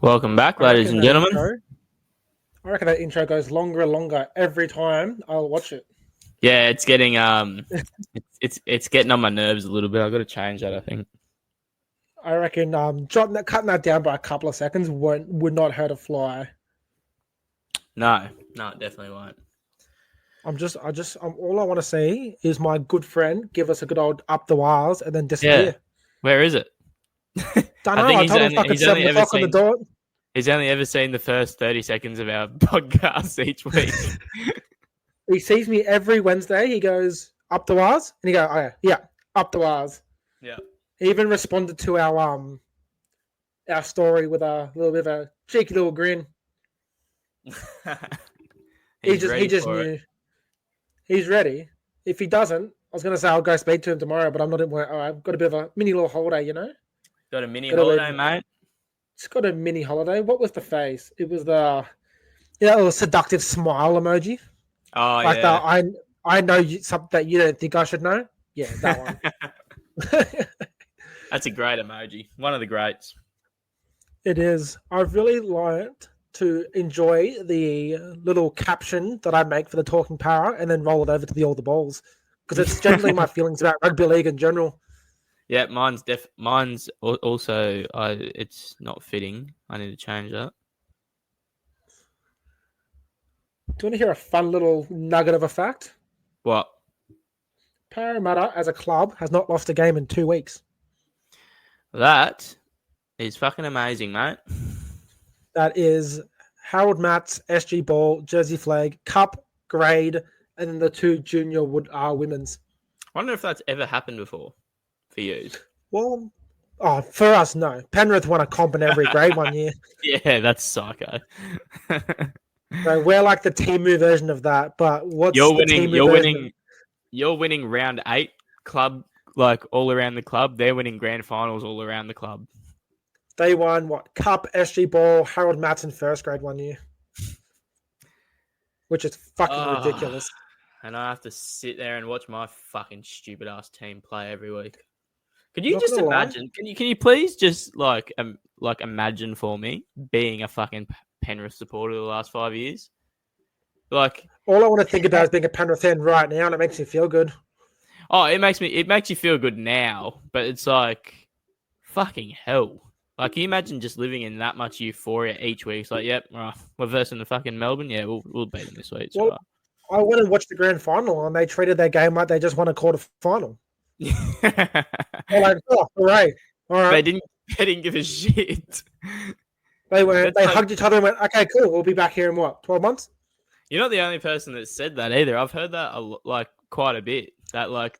Welcome back, ladies and gentlemen. I reckon that intro goes longer and longer every time I'll watch it. Yeah, it's getting it's getting on my nerves a little bit. I've got to change that, I think. I reckon cutting that down by a couple of seconds would not hurt a fly. No, it definitely won't. All I want to see is my good friend give us a good old up the wires and then disappear. Yeah. Where is it? Don't know. I told him fucking 7 o'clock on the door. He's only ever seen the first 30 seconds of our podcast each week. He sees me every Wednesday. He goes, up the wires? And he goes, oh, yeah, up the wires. Yeah. He even responded to our story with a little bit of a cheeky little grin. he just knew. He's ready. If he doesn't, I was going to say I'll go speak to him tomorrow, but I'm not in work. I've got a bit of a mini little holiday, you know? Got a mini holiday, mate? It's got a mini holiday. What was the face? It was the little seductive smile emoji. Oh, like yeah. I know something that you don't think I should know. Yeah, that one. That's a great emoji. One of the greats. It is. I've really learned to enjoy the little caption that I make for the Talking Para and then roll it over to the All the Balls because it's generally my feelings about rugby league in general. Yeah, mine's also. It's not fitting. I need to change that. Do you want to hear a fun little nugget of a fact? What? Parramatta, as a club, has not lost a game in 2 weeks. That is fucking amazing, mate. That is Harold Matts, SG Ball, Jersey Flag, Cup, Grade, and then the 2 junior women's. I wonder if that's ever happened before for you. Well, for us, no. Penrith won a comp in every grade 1 year. Yeah, that's psycho. So we're like the Timu version of that, but what's You're winning round 8 club, like all around the club. They're winning grand finals all around the club. They won Cup, SG Ball, Harold Matts in first grade 1 year, which is fucking ridiculous. And I have to sit there and watch my fucking stupid ass team play every week. Could you just imagine? Can you please just like imagine for me being a fucking Penrith supporter the last 5 years? Like, all I want to think about is being a Penrith fan right now, and it makes me feel good. Oh, it makes you feel good now, but it's like fucking hell. Like, can you imagine just living in that much euphoria each week? It's like, yep, we're versing the fucking Melbourne. Yeah, we'll beat them this week. Well, right. I went and watched the grand final, and they treated their game like they just won a quarter final. They're like, oh, hooray. All right. They didn't give a shit. They hugged each other and went, okay, cool. We'll be back here in 12 months? You're not the only person that said that either. I've heard that quite a bit. That like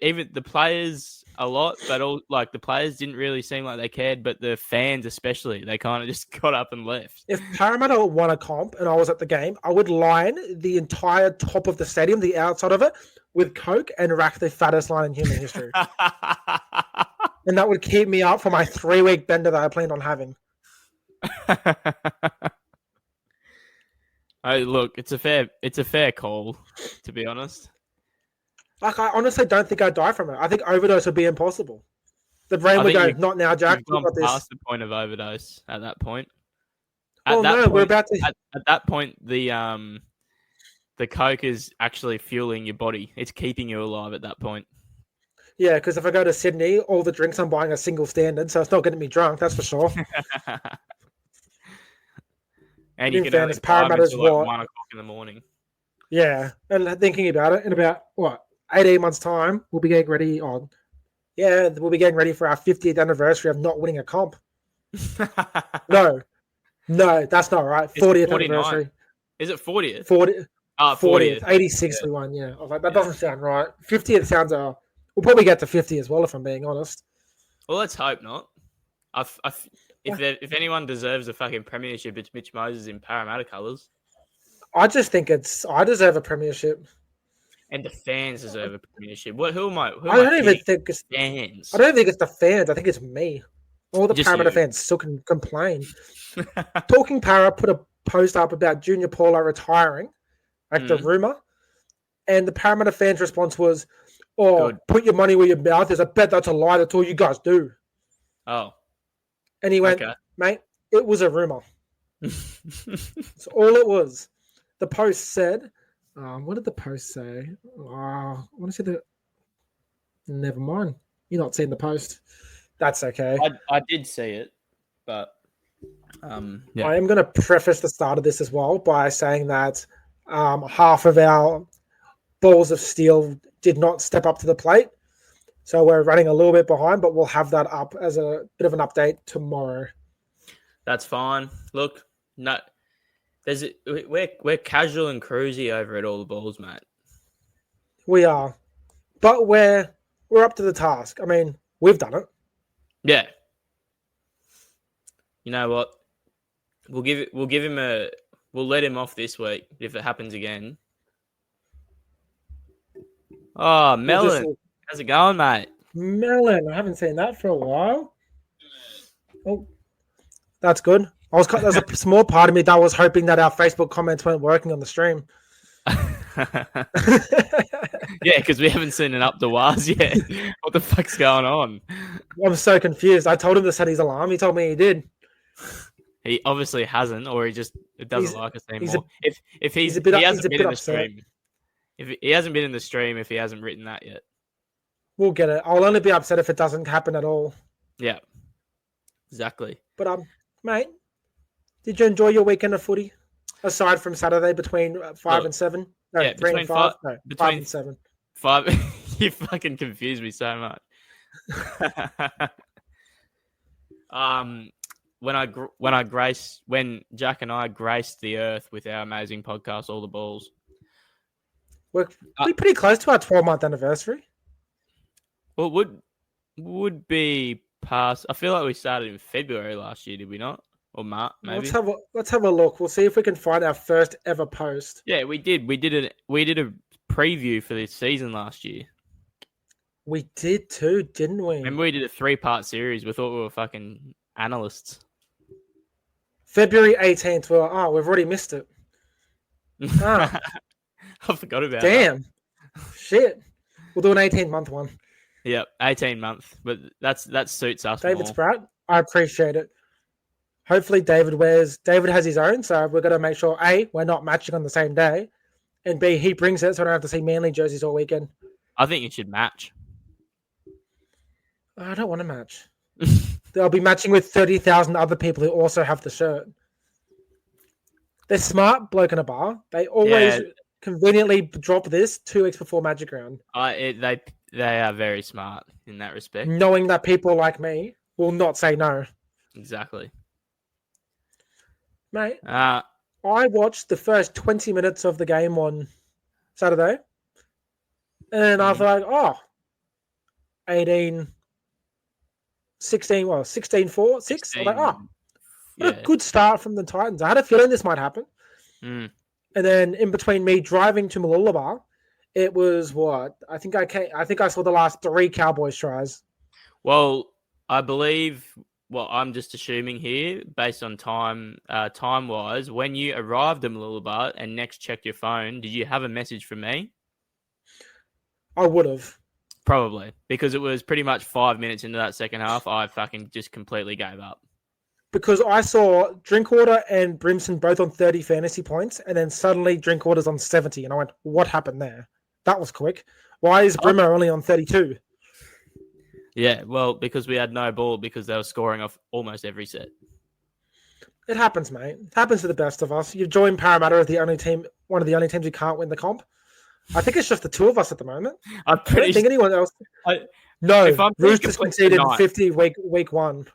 even the players a lot, but all like the players didn't really seem like they cared, but the fans especially, they kind of just got up and left. If Parramatta won a comp and I was at the game, I would line the entire top of the stadium, the outside of it, with Coke and rack the fattest line in human history. And that would keep me up for my 3-week bender that I planned on having. Look, it's a fair call, to be honest. Like, I honestly don't think I'd die from it. I think overdose would be impossible. The brain would go, not now, Jack. You've gone past the point of overdose at that point. We're about to. At that point, the Coke is actually fueling your body. It's keeping you alive at that point. Yeah, because if I go to Sydney, all the drinks I'm buying are single standard, so it's not getting me drunk. That's for sure. And you can only buy them until like 1 o'clock in the morning. Yeah, and thinking about it, in about 18 months' time, we'll be getting ready we'll be getting ready for our 50th anniversary of not winning a comp. No, that's not right. 40th anniversary. Is it 40th? 40th. 86 we won, yeah. I was like, that doesn't sound right. 50th sounds, we'll probably get to 50 as well, if I'm being honest. Well, let's hope not. If anyone deserves a fucking premiership, it's Mitch Moses in Parramatta colours. I just think I deserve a premiership. And the fans deserve a premiership. Who am I? I don't even think it's fans. I don't think it's the fans. I think it's me. All the Parramatta fans still can complain. Talking Para put a post up about Junior Paulo retiring, like the rumour. And the Parramatta fans' response was, put your money where your mouth is. I bet that's a lie. That's all you guys do. Oh. And he went, mate, It was a rumor. That's all it was. The Post said, what did the Post say? I want to see the. Never mind. You're not seeing the Post. That's okay. I did see it, but yeah. I am going to preface the start of this as well by saying that half of our balls of steel did not step up to the plate. So we're running a little bit behind, but we'll have that up as a bit of an update tomorrow. That's fine. Look, no, we're casual and cruisy over at all the balls, mate. We are, but we're up to the task. I mean, we've done it. Yeah. You know what? We'll let him off this week if it happens again. Oh, Melon. How's it going, mate? Melon, I haven't seen that for a while. Oh, that's good. There's a small part of me that was hoping that our Facebook comments weren't working on the stream. Yeah, because we haven't seen an up the wires yet. What the fuck's going on? I'm so confused. I told him to set his alarm. He told me he did. He obviously hasn't, or he just doesn't like us anymore. If he hasn't been in the stream, if he hasn't been in the stream, if he hasn't written that yet, we'll get it. I'll only be upset if it doesn't happen at all. Yeah, exactly. But mate, did you enjoy your weekend of footy aside from Saturday between 5 and 7? No, yeah, 3 and 5. No, 5 and 7. 5. You fucking confused me so much. When Jack and I graced the earth with our amazing podcast, All the Balls. We're pretty close to our 12-month anniversary. Well, would be past. I feel like we started in February last year, did we not? Or March, maybe. Let's have a look. We'll see if we can find our first ever post. Yeah, we did. We did a preview for this season last year. We did too, didn't we? Remember we did a 3-part series. We thought we were fucking analysts. February 18th. We've already missed it. I forgot about Damn. Shit. We'll do an 18-month one. Yep, 18-month. But that suits us. David more. Spratt, I appreciate it. Hopefully David has his own, so we're going to make sure, A, we're not matching on the same day, and B, he brings it so I don't have to see Manly jerseys all weekend. I think it should match. I don't want to match. They'll be matching with 30,000 other people who also have the shirt. They're smart, bloke in a bar. They always conveniently drop this 2 weeks before Magic Round. They are very smart in that respect. Knowing that people like me will not say no. Exactly. Mate, I watched the first 20 minutes of the game on Saturday. And I was like, 16-4, 6. I was like, what a good start from the Titans. I had a feeling this might happen. Mm. And then in between me driving to Mooloolaba, it was what? I think I saw the last 3 Cowboys tries. Well, I believe I'm just assuming here, based on time-wise, when you arrived at Mooloolaba and next checked your phone, did you have a message from me? I would have. Probably, because it was pretty much 5 minutes into that second half, I fucking just completely gave up. Because I saw Drinkwater and Brimson both on 30 fantasy points, and then suddenly Drinkwater's on 70, and I went, what happened there? That was quick. Why is Brimmer only on 32? Yeah, well, because we had no ball because they were scoring off almost every set. It happens, mate. It happens to the best of us. You've joined Parramatta as one of the only teams who can't win the comp. I think it's just the 2 of us at the moment. I don't think anyone else. Roosters conceded 50 week 1.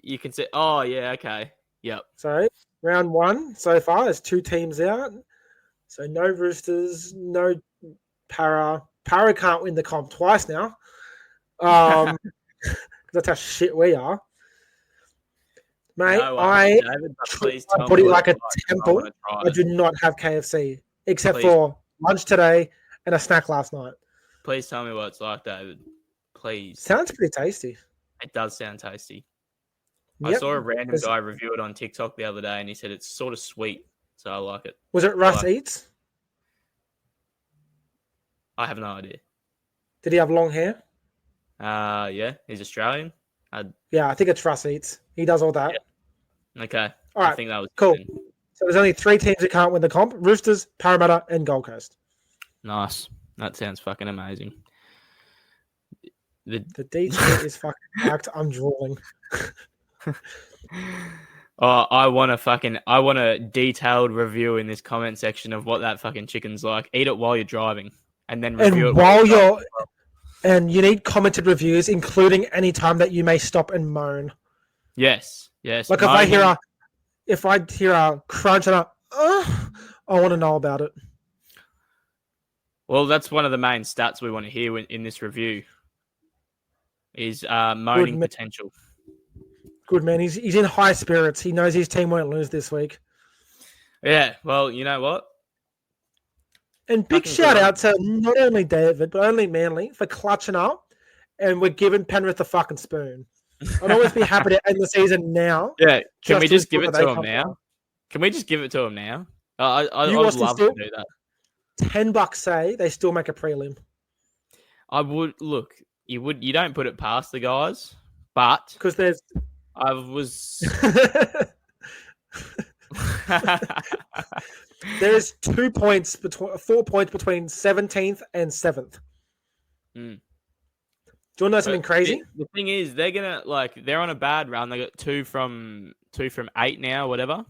You can say, oh yeah, okay, yep. So round 1 so far, there's 2 teams out. So no Roosters, no Para. Para can't win the comp twice now. That's how shit we are. Mate, I treat my body like a temple. I do not have KFC, except for lunch today and a snack last night. Please tell me what it's like, David. Please. Sounds pretty tasty. It does sound tasty. Yep. I saw a random guy review it on TikTok the other day, and he said it's sort of sweet, so I like it. Was it Russ Eats? I have no idea. Did he have long hair? Yeah, he's Australian. Yeah, I think it's Russ Eats. He does all that. Yeah. Okay. All right. I think that was cool. good. So there's only 3 teams who can't win the comp: Roosters, Parramatta, and Gold Coast. Nice. That sounds fucking amazing. The D2 is fucking packed. I'm drooling. Oh, I want a detailed review in this comment section of what that fucking chicken's like. Eat it while you're driving, and then review it while you're. And you need commented reviews, including any time that you may stop and moan. Yes. Like if I hear a crunch and I want to know about it. Well, that's one of the main stats we want to hear in this review. Is moaning potential. Good man. He's in high spirits. He knows his team won't lose this week. Yeah. Well, you know what? And big shout out to not only David, but only Manly for clutching up, and we're giving Penrith a fucking spoon. I'd always be happy to end the season now. Yeah. Can we just give it to him now? Can we just give it to him now? I would love to do that. $10 say they still make a prelim. I would look. You don't put it past the guys, but because there's. I was. There's 4 points between 17th and 7th. Mm. Do you want to know something crazy? The thing is, they're on a bad run. They got 2 from 8 now, whatever.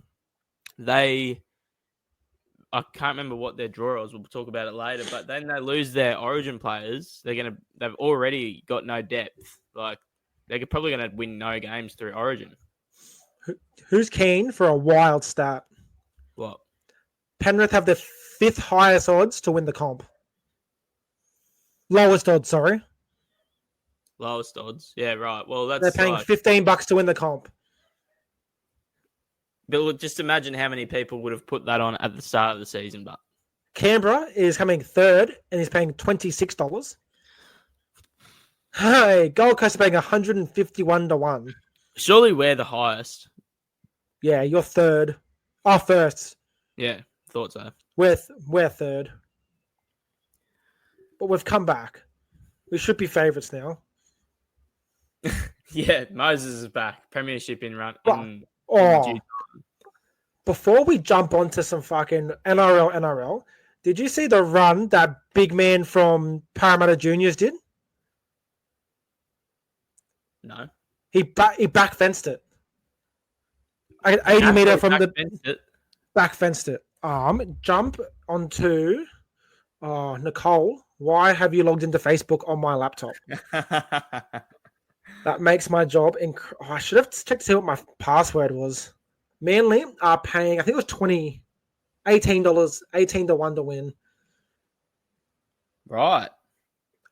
I can't remember what their draw was. We'll talk about it later. But then they lose their Origin players. They've already got no depth. Like they're probably gonna win no games through Origin. Who's keen for a wild stat? What? Penrith have the 5th highest odds to win the comp. Lowest odds, sorry. Lowest odds. Yeah, right. Well, they're paying $15 to win the comp. But just imagine how many people would have put that on at the start of the season. But Canberra is coming 3rd and is paying $26. Hey, Gold Coast are paying 151 to 1. Surely we're the highest. Yeah, you're 3rd. Oh, 1st. Yeah, thought so. We're 3rd. But we've come back. We should be favourites now. Yeah, Moses is back. Premiership in run. Before we jump onto some fucking NRL, did you see the run that big man from Parramatta Juniors did? No. He back fenced it. 80 meter from the back fenced it. Jump onto Nicole. Why have you logged into Facebook on my laptop? That makes my job. I should have checked to see what my password was. Manly are paying, I think it was $18 to 1 to win. Right.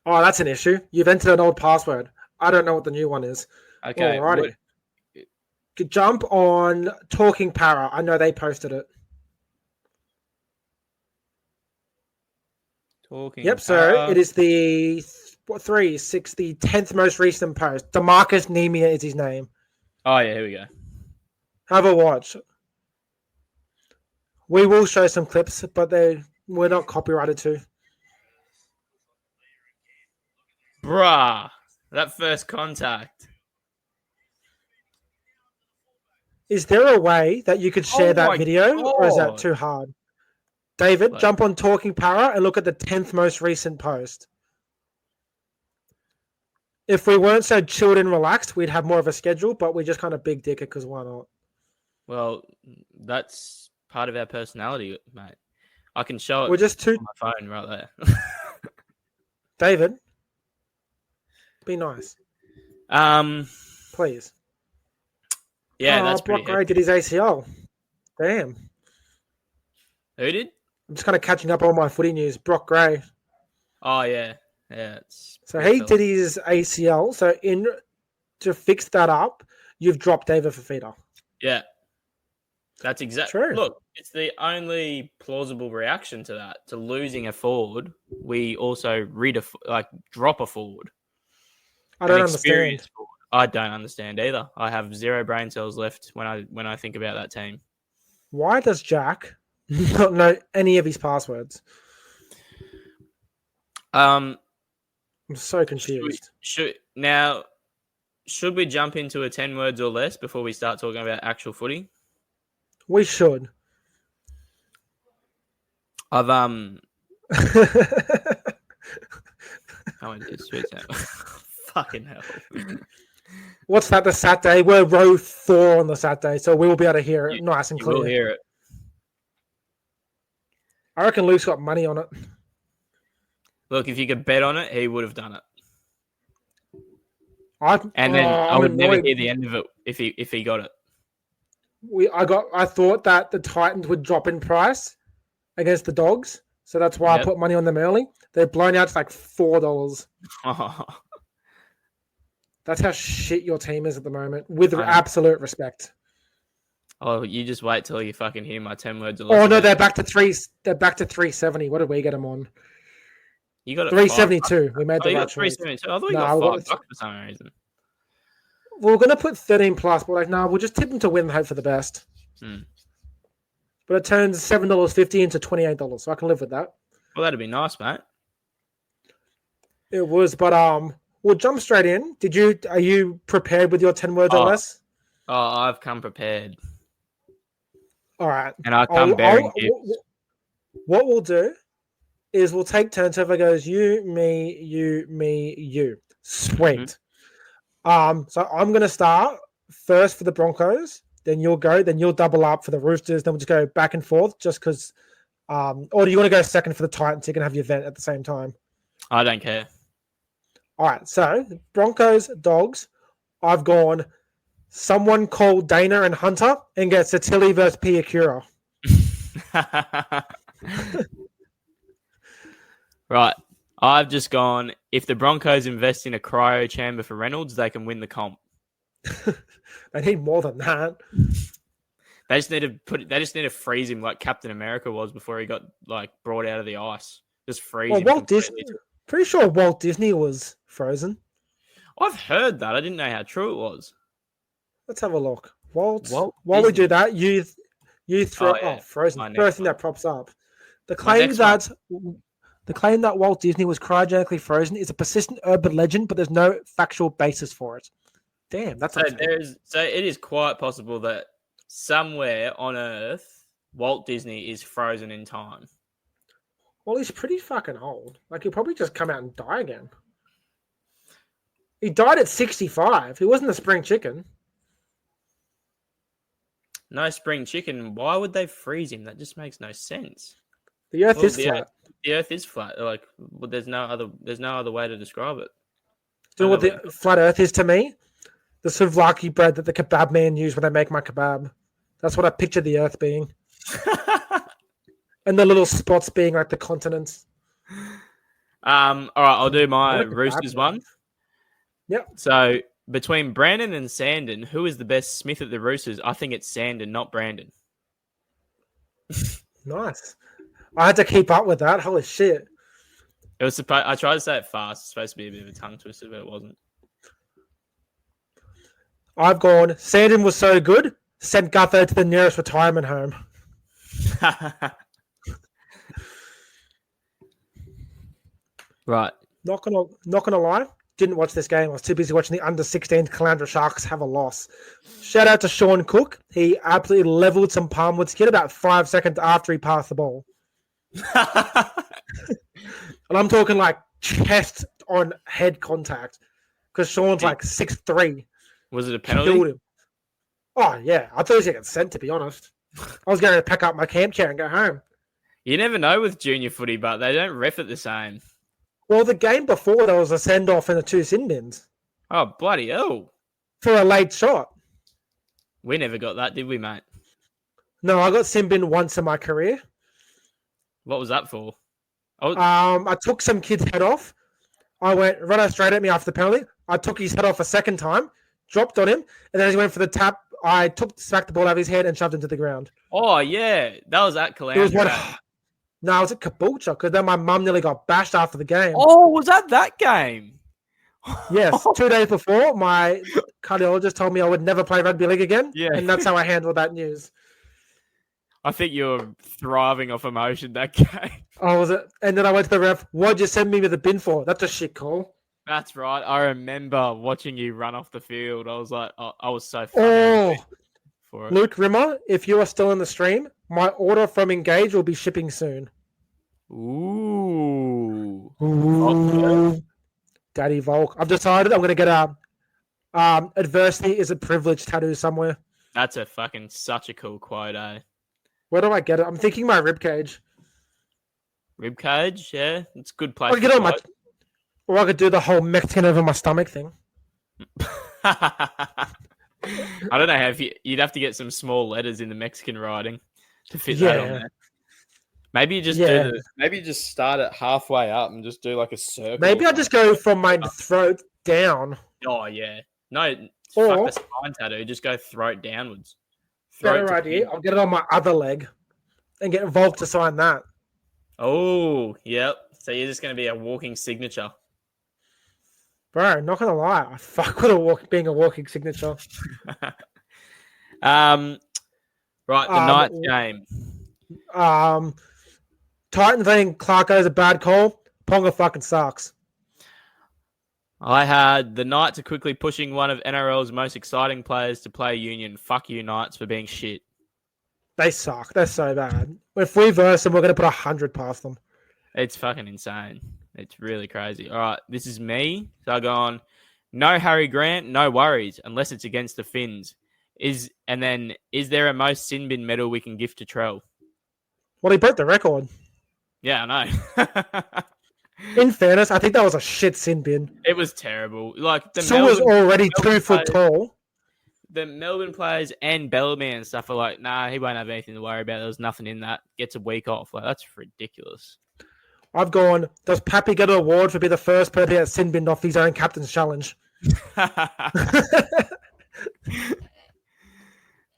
Oh, that's an issue. You've entered an old password. I don't know what the new one is. Okay. Alrighty. Jump on Talking Para. I know they posted it. Yep, so it is the 10th most recent post. DeMarcus Nemia is his name. Oh, yeah, here we go. Have a watch. We will show some clips, but we're not copyrighted to. Bruh, that first contact. Is there a way that you could share that video, or is that too hard? David, jump on Talking Para and look at the 10th most recent post. If we weren't so chilled and relaxed, we'd have more of a schedule, but we just kind of big dick it because why not? Well, that's part of our personality, mate. I can show it We're just on my phone right there. David, be nice. Please. Yeah, that's Brock Gray did his ACL. Damn. Who did? I'm just kind of catching up on my footy news. Brock Gray. Oh, yeah. Yeah. So he did his ACL. So to fix that up, you've dropped David Fifita. Yeah. That's exactly true. Look, it's the only plausible reaction to that. To losing a forward, we also drop a forward. I don't understand. Forward. I don't understand either. I have 0 brain cells left when I think about that team. Why does Jack not know any of his passwords? I'm so confused. Now, should we jump into a 10 words or less before we start talking about actual footy? We should. I've I went to switch out. Fucking hell. What's that? The Saturday? We're row 4 on the Saturday, so we will be able to hear it nice and clear. You will hear it. I reckon Luke's got money on it. Look, if you could bet on it, he would have done it. I would never hear the end of it if he got it. I thought that the Titans would drop in price against the Dogs, so that's why I put money on them early. They're blown out to like $4. Oh. That's how shit your team is at the moment, with absolute respect. Oh, you just wait till you fucking hear my 10 words. Oh no, they're back to 370. What did we get them on? You got 372. We made the right choice. 372. I thought you got $5 for some reason. We're gonna put 13 plus, but we'll just tip them to win and hope for the best. But it turns $7.50 into $28, so I can live with that. Well, that'd be nice, mate. It was, but we'll jump straight in. Are you prepared with your 10 words or less? Oh, I've come prepared. All right. And I come bearing gifts. What we'll do is we'll take turns. So if it goes you, me, you. Sweet. So I'm gonna start first for the Broncos, then you'll go, then you'll double up for the Roosters, then we'll just go back and forth just because or do you want to go second for the Titans so you can have your event at the same time? I don't care. All right, so Broncos, Dogs, I've gone someone called Dana and Hunter and get Satili versus Piakura. Right. I've just gone, if the Broncos invest in a cryo chamber for Reynolds, they can win the comp. They need more than that. They just need to freeze him like Captain America was before he got like brought out of the ice. Just freeze him. Walt Disney, pretty sure Walt Disney was frozen. I've heard that. I didn't know how true it was. Let's have a look. Walt while we do that, you throw frozen. First thing that pops up. The claim that Walt Disney was cryogenically frozen is a persistent urban legend, but there's no factual basis for it. Damn, that's so it is quite possible that somewhere on Earth, Walt Disney is frozen in time. Well, he's pretty fucking old. Like, he'll probably just come out and die again. He died at 65. He wasn't a spring chicken. No spring chicken. Why would they freeze him? That just makes no sense. The Earth is flat. The Earth is flat. Like, there's no other way to describe it. Do you know what the flat Earth is to me? The souvlaki bread that the kebab man used when they make my kebab. That's what I picture the Earth being. And the little spots being like the continents. All right, I'll do my Roosters one. Yep. So between Brandon and Sandon, who is the best Smith at the Roosters? I think it's Sandon, not Brandon. Nice. I had to keep up with that. Holy shit. It was I tried to say it fast. It's supposed to be a bit of a tongue twister, but it wasn't. I've gone, Sandon was so good, sent Gutho to the nearest retirement home. Right. Not gonna lie, didn't watch this game. I was too busy watching the under-16 Caloundra Sharks have a loss. Shout out to Sean Cook. He absolutely leveled some Palmwood's kid about 5 seconds after he passed the ball. And I'm talking like chest on head contact because Sean's like 6'3". Was it a penalty? Killed him. Oh, yeah. I thought he was going to get sent, to be honest. I was going to pack up my camp chair and go home. You never know with junior footy, but they don't ref it the same. Well, the game before, there was a send-off and the 2 sin bins. Oh, bloody hell. For a late shot. We never got that, did we, mate? No, I got sin bin once in my career. What was that for? Oh. I took some kid's head off. I went right straight at me after the penalty. I took his head off a second time, dropped on him, and then as he went for the tap, I smacked the ball out of his head and shoved him to the ground. Oh, yeah. That was at Caloundra. No, it was at Caboolture because then my mum nearly got bashed after the game. Oh, was that game? Yes. 2 days before, my cardiologist told me I would never play rugby league again. Yeah. And that's how I handled that news. I think you were thriving off emotion that game. Oh, was it? And then I went to the ref. What'd you send me with the bin for? That's a shit call. That's right. I remember watching you run off the field. I was like, I was so Oh, fucking for it. Luke Rimmer, if you are still in the stream, my order from Engage will be shipping soon. Ooh. Daddy Volk. I've decided I'm going to get a adversity is a privilege tattoo somewhere. That's such a cool quote, eh? Where do I get it? I'm thinking my ribcage. Ribcage, yeah. It's a good place. I could get it on or I could do the whole Mexican over my stomach thing. I don't know how you'd have to get some small letters in the Mexican writing to fit that on there. Maybe you just start it halfway up and just do like a circle. Maybe I'll just go from my throat down. Oh yeah. No, fuck the spine tattoo. Just go throat downwards. Better idea. I'll get it on my other leg and get Volk to sign that. Oh, yep. So you're just going to be a walking signature. Bro, not going to lie. I fuck with being a walking signature. Right, the Knights game. Titans letting Clark go is a bad call. Ponga fucking sucks. I had the Knights are quickly pushing one of NRL's most exciting players to play Union. Fuck you, Knights, for being shit. They suck. They're so bad. If we verse them, we're going to put 100 past them. It's fucking insane. It's really crazy. All right, this is me. So I go on. No Harry Grant, no worries, unless it's against the Finns. Is there a most sin bin medal we can gift to Trell? Well, he broke the record. Yeah, I know. In fairness, I think that was a shit sin bin. It was terrible. Like was already 2 foot tall. The Melbourne players and Bellamy and stuff are like, nah, he won't have anything to worry about. There's nothing in that. Gets a week off. Like, that's ridiculous. I've gone, does Pappy get an award for being the first person to get sin binned off his own captain's challenge?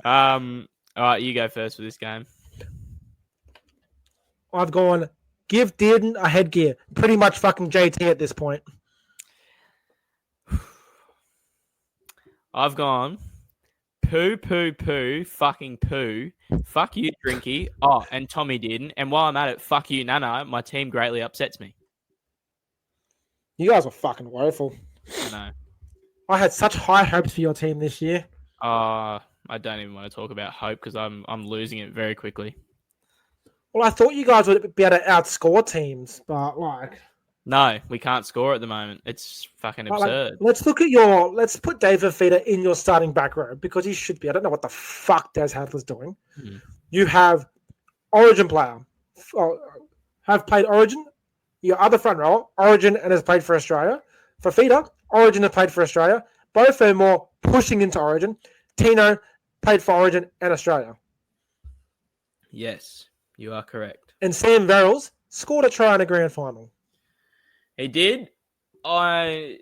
All right, you go first for this game. I've gone, give Dearden a headgear. Pretty much fucking JT at this point. I've gone, poo, fucking poo. Fuck you, Drinky. Oh, and Tommy Dearden. And while I'm at it, fuck you, Nana. My team greatly upsets me. You guys are fucking woeful. I know. I had such high hopes for your team this year. I don't even want to talk about hope because I'm losing it very quickly. Well, I thought you guys would be able to outscore teams, but like... No, we can't score at the moment. It's fucking absurd. Like, let's put David Fifita in your starting back row because he should be. I don't know what the fuck Des Hadler's doing. You have Origin player. Have played Origin. Your other front row, Origin and has played for Australia. Fifita, Origin has played for Australia. Both are more pushing into Origin. Tino played for Origin and Australia. Yes, you are correct. And Sam Verrills scored a try in a grand final. He did. We'll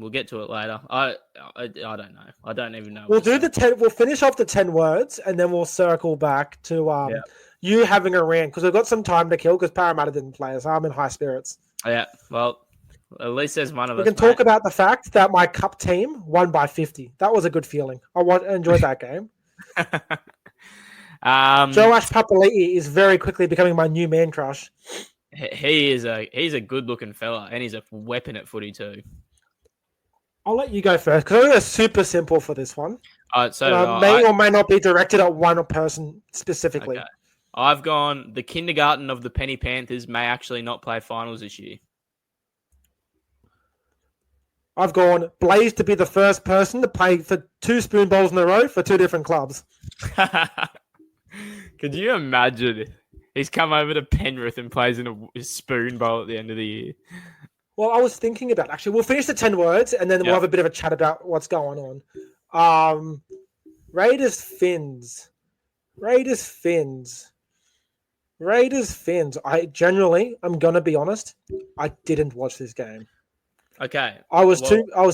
get to it later. I don't know. I don't even know. We'll do the 10. We'll finish off the 10 words, and then we'll circle back to you having a rant because we've got some time to kill because Parramatta didn't play, so I'm in high spirits. Yeah. Well, at least there's one of us. We can talk about the fact that my cup team won by 50. That was a good feeling. I enjoyed that game. Joash Papali'i is very quickly becoming my new man crush. He's a good looking fella and he's a weapon at footy too. I'll let you go first because I'm going to super simple for this one. So may or may not be directed at one person specifically. Okay. I've gone the kindergarten of the Penny Panthers may actually not play finals this year. I've gone Blaze to be the first person to play for 2 spoon bowls in a row for 2 different clubs. Could you imagine? He's come over to Penrith and plays in a spoon bowl at the end of the year. Well, I was thinking about actually. We'll finish the 10 words and then we'll have a bit of a chat about what's going on. Raiders Finns. I'm gonna be honest. I didn't watch this game. Okay. I was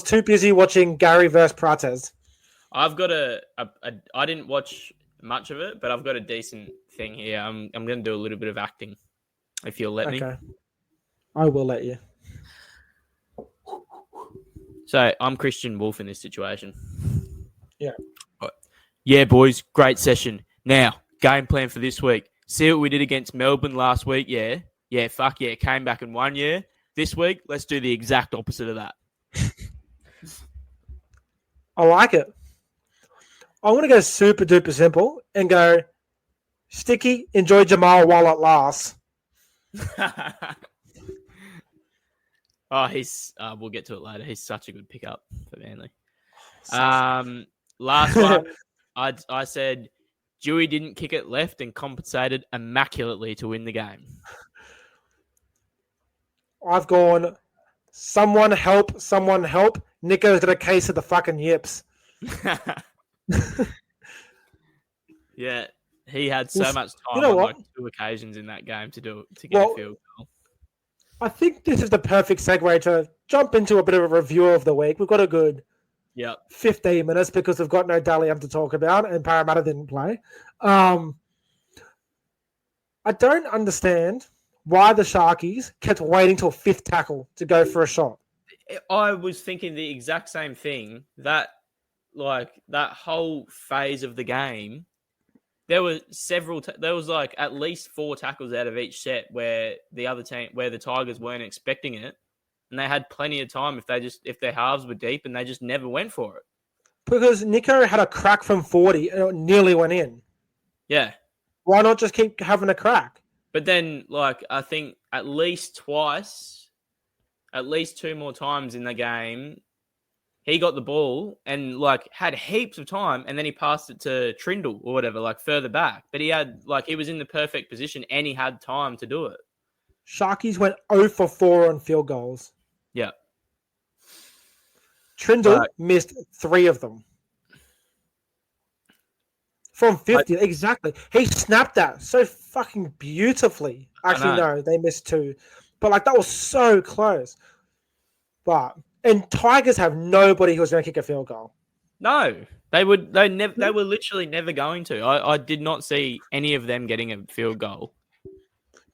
too busy watching Gary versus Prates. I've got I didn't watch much of it, but I've got a decent thing here. I'm going to do a little bit of acting, if you'll let me. Okay. I will let you. So I'm Christian Wolf in this situation. Yeah. Right. Yeah, boys, great session. Now, game plan for this week. See what we did against Melbourne last week, yeah? Yeah, fuck yeah, came back and won, yeah? This week, let's do the exact opposite of that. I like it. I'm going to go super duper simple and go, Sticky, enjoy Jamal while it lasts. We'll get to it later. He's such a good pickup for Manly. Last one, I said Dewey didn't kick it left and compensated immaculately to win the game. I've gone, someone help. Nico's got a case of the fucking yips. Yeah, he had so much time you know on what? like 2 occasions in that game to get a field goal. I think this is the perfect segue to jump into a bit of a review of the week. We've got a good 15 minutes because we've got no Dally M to talk about and Parramatta didn't play. I don't understand why the Sharkies kept waiting till 5th tackle to go for a shot. I was thinking the exact same thing. That whole phase of the game, there were there was like at least 4 tackles out of each set where the other team, where the Tigers weren't expecting it, and they had plenty of time if their halves were deep, and they just never went for it. Because Nico had a crack from 40 and it nearly went in. Yeah. Why not just keep having a crack? But then, I think at least 2 more times in the game, he got the ball and had heaps of time, and then he passed it to Trindle or whatever, further back. But he was in the perfect position and he had time to do it. Sharkies went 0 for 4 on field goals. Yeah. Trindle missed 3 of them. From 50, exactly. He snapped that so fucking beautifully. Actually, no, they missed 2. But that was so close. And Tigers have nobody who's going to kick a field goal. No, they were literally never going to. I did not see any of them getting a field goal.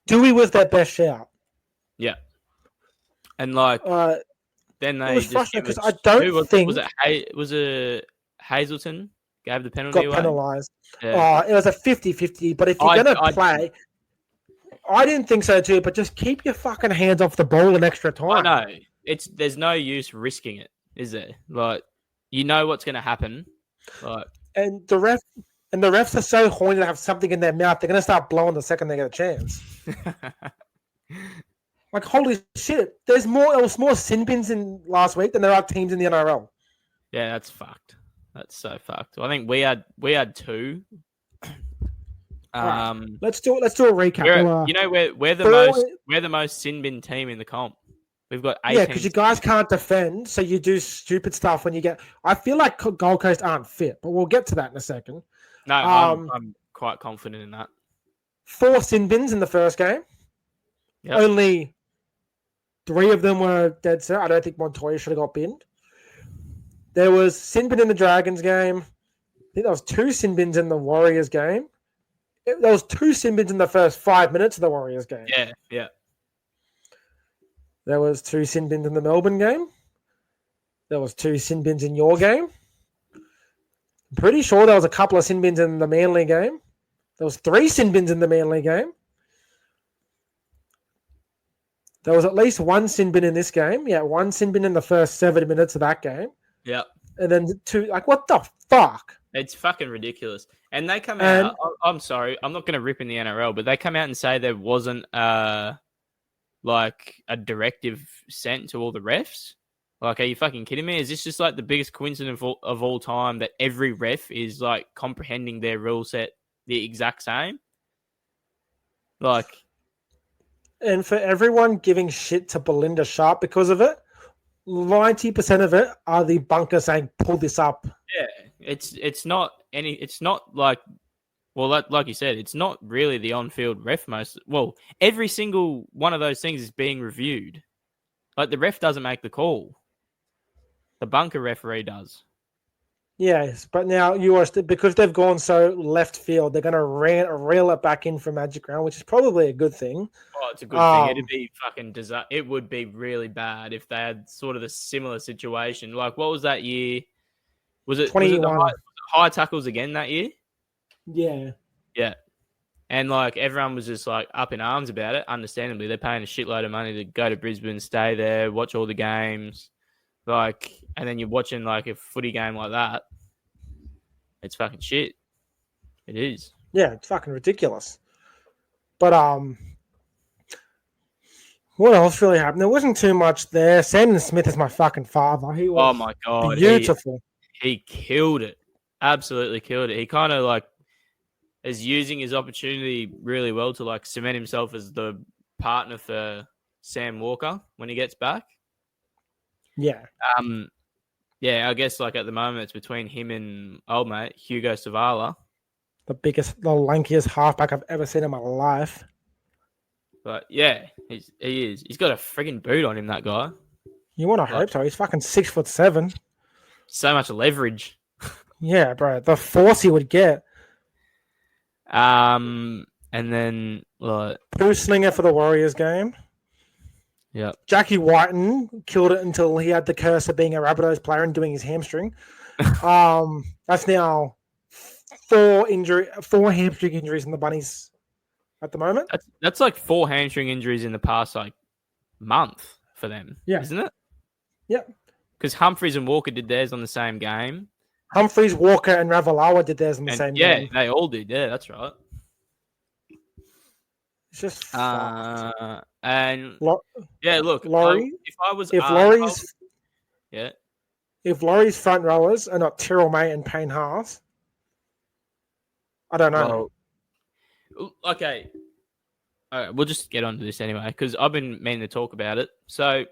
Dewey was their best shout. Yeah. And then they it was frustrating because I don't think was it Hazelton gave the penalty away? Got penalised. Yeah. It was a 50-50, but if you're going to play, I didn't think so too, but just keep your fucking hands off the ball an extra time. I know. There's no use risking it, is there? You know what's going to happen. And the refs are so horny to have something in their mouth, they're going to start blowing the second they get a chance. Holy shit! There was more sin bins in last week than there are teams in the NRL. Yeah, that's fucked. That's so fucked. I think we had 2. Right. Let's do a recap. We're the most sin bin team in the comp. We've got 18. Yeah, because you guys can't defend, so you do stupid stuff when you get. I feel like Gold Coast aren't fit, but we'll get to that in a second. No, I'm quite confident in that. 4 sin bins in the first game. Yep. Only 3 of them were dead set. I don't think Montoya should have got binned. There was sin bin in the Dragons game. I think there was 2 sin bins in the Warriors game. There was 2 sin bins in the first 5 minutes of the Warriors game. Yeah. There was 2 sin bins in the Melbourne game. There was 2 sin bins in your game. I'm pretty sure there was a couple of sin bins in the Manly game. There was 3 sin bins in the Manly game. There was at least 1 sin bin in this game. Yeah, 1 sin bin in the first 7 minutes of that game. Yeah. And then 2, what the fuck? It's fucking ridiculous. And they come out, I'm sorry, I'm not going to rip in the NRL, but they come out and say there wasn't a directive sent to all the refs. Are you fucking kidding me? Is this just the biggest coincidence of all time that every ref is comprehending their rule set the exact same? And for everyone giving shit to Belinda Sharp because of it, 90% of it are the bunker saying, pull this up. Yeah, it's not like you said, it's not really the on-field ref every single one of those things is being reviewed. The ref doesn't make the call. The bunker referee does. Yes, but now because they've gone so left field, they're going to reel it back in for Magic Round, which is probably a good thing. Oh, it's a good thing. It'd be fucking disaster. It would be really bad if they had sort of a similar situation. What was that year? Was it 21? Was it the high tackles again that year? Yeah. Yeah. And like everyone was just like up in arms about it. Understandably, they're paying a shitload of money to go to Brisbane, stay there, watch all the games, like, and then you're watching like a footy game like that. It's fucking shit. It is. Yeah, it's fucking ridiculous. But what else really happened? There wasn't too much there. Sandon Smith is my fucking father. He was Oh my god, beautiful. He killed it. Absolutely killed it. He kind of like is using his opportunity really well to like cement himself as the partner for Sam Walker when he gets back. Yeah. Yeah, I guess like at the moment it's between him and old mate Hugo Savala. The lankiest halfback I've ever seen in my life. But yeah, he is. He's got a friggin' boot on him, that guy. You want to hope so? He's fucking 6'7". So much leverage. Yeah, bro. The force he would get. And then like Poo Slinger for the Warriors game. Yeah. Jackie Whiten killed it until he had the curse of being a Rabbitohs player and doing his hamstring. That's now four hamstring injuries in the Bunnies at the moment. That's like 4 hamstring injuries in the past like month for them. Yeah. Isn't it? Yeah. Because Humphreys and Walker did theirs on the same game. Humphreys, Walker, and Ravalawa did theirs on the same game. Yeah, they all did. Yeah, that's right. It's just and yeah, look, Laurie. If Laurie's front rowers are not Tyrrell May and Payne Haas, I don't know. Well, okay. All right, we'll just get on to this anyway because I've been meaning to talk about it. So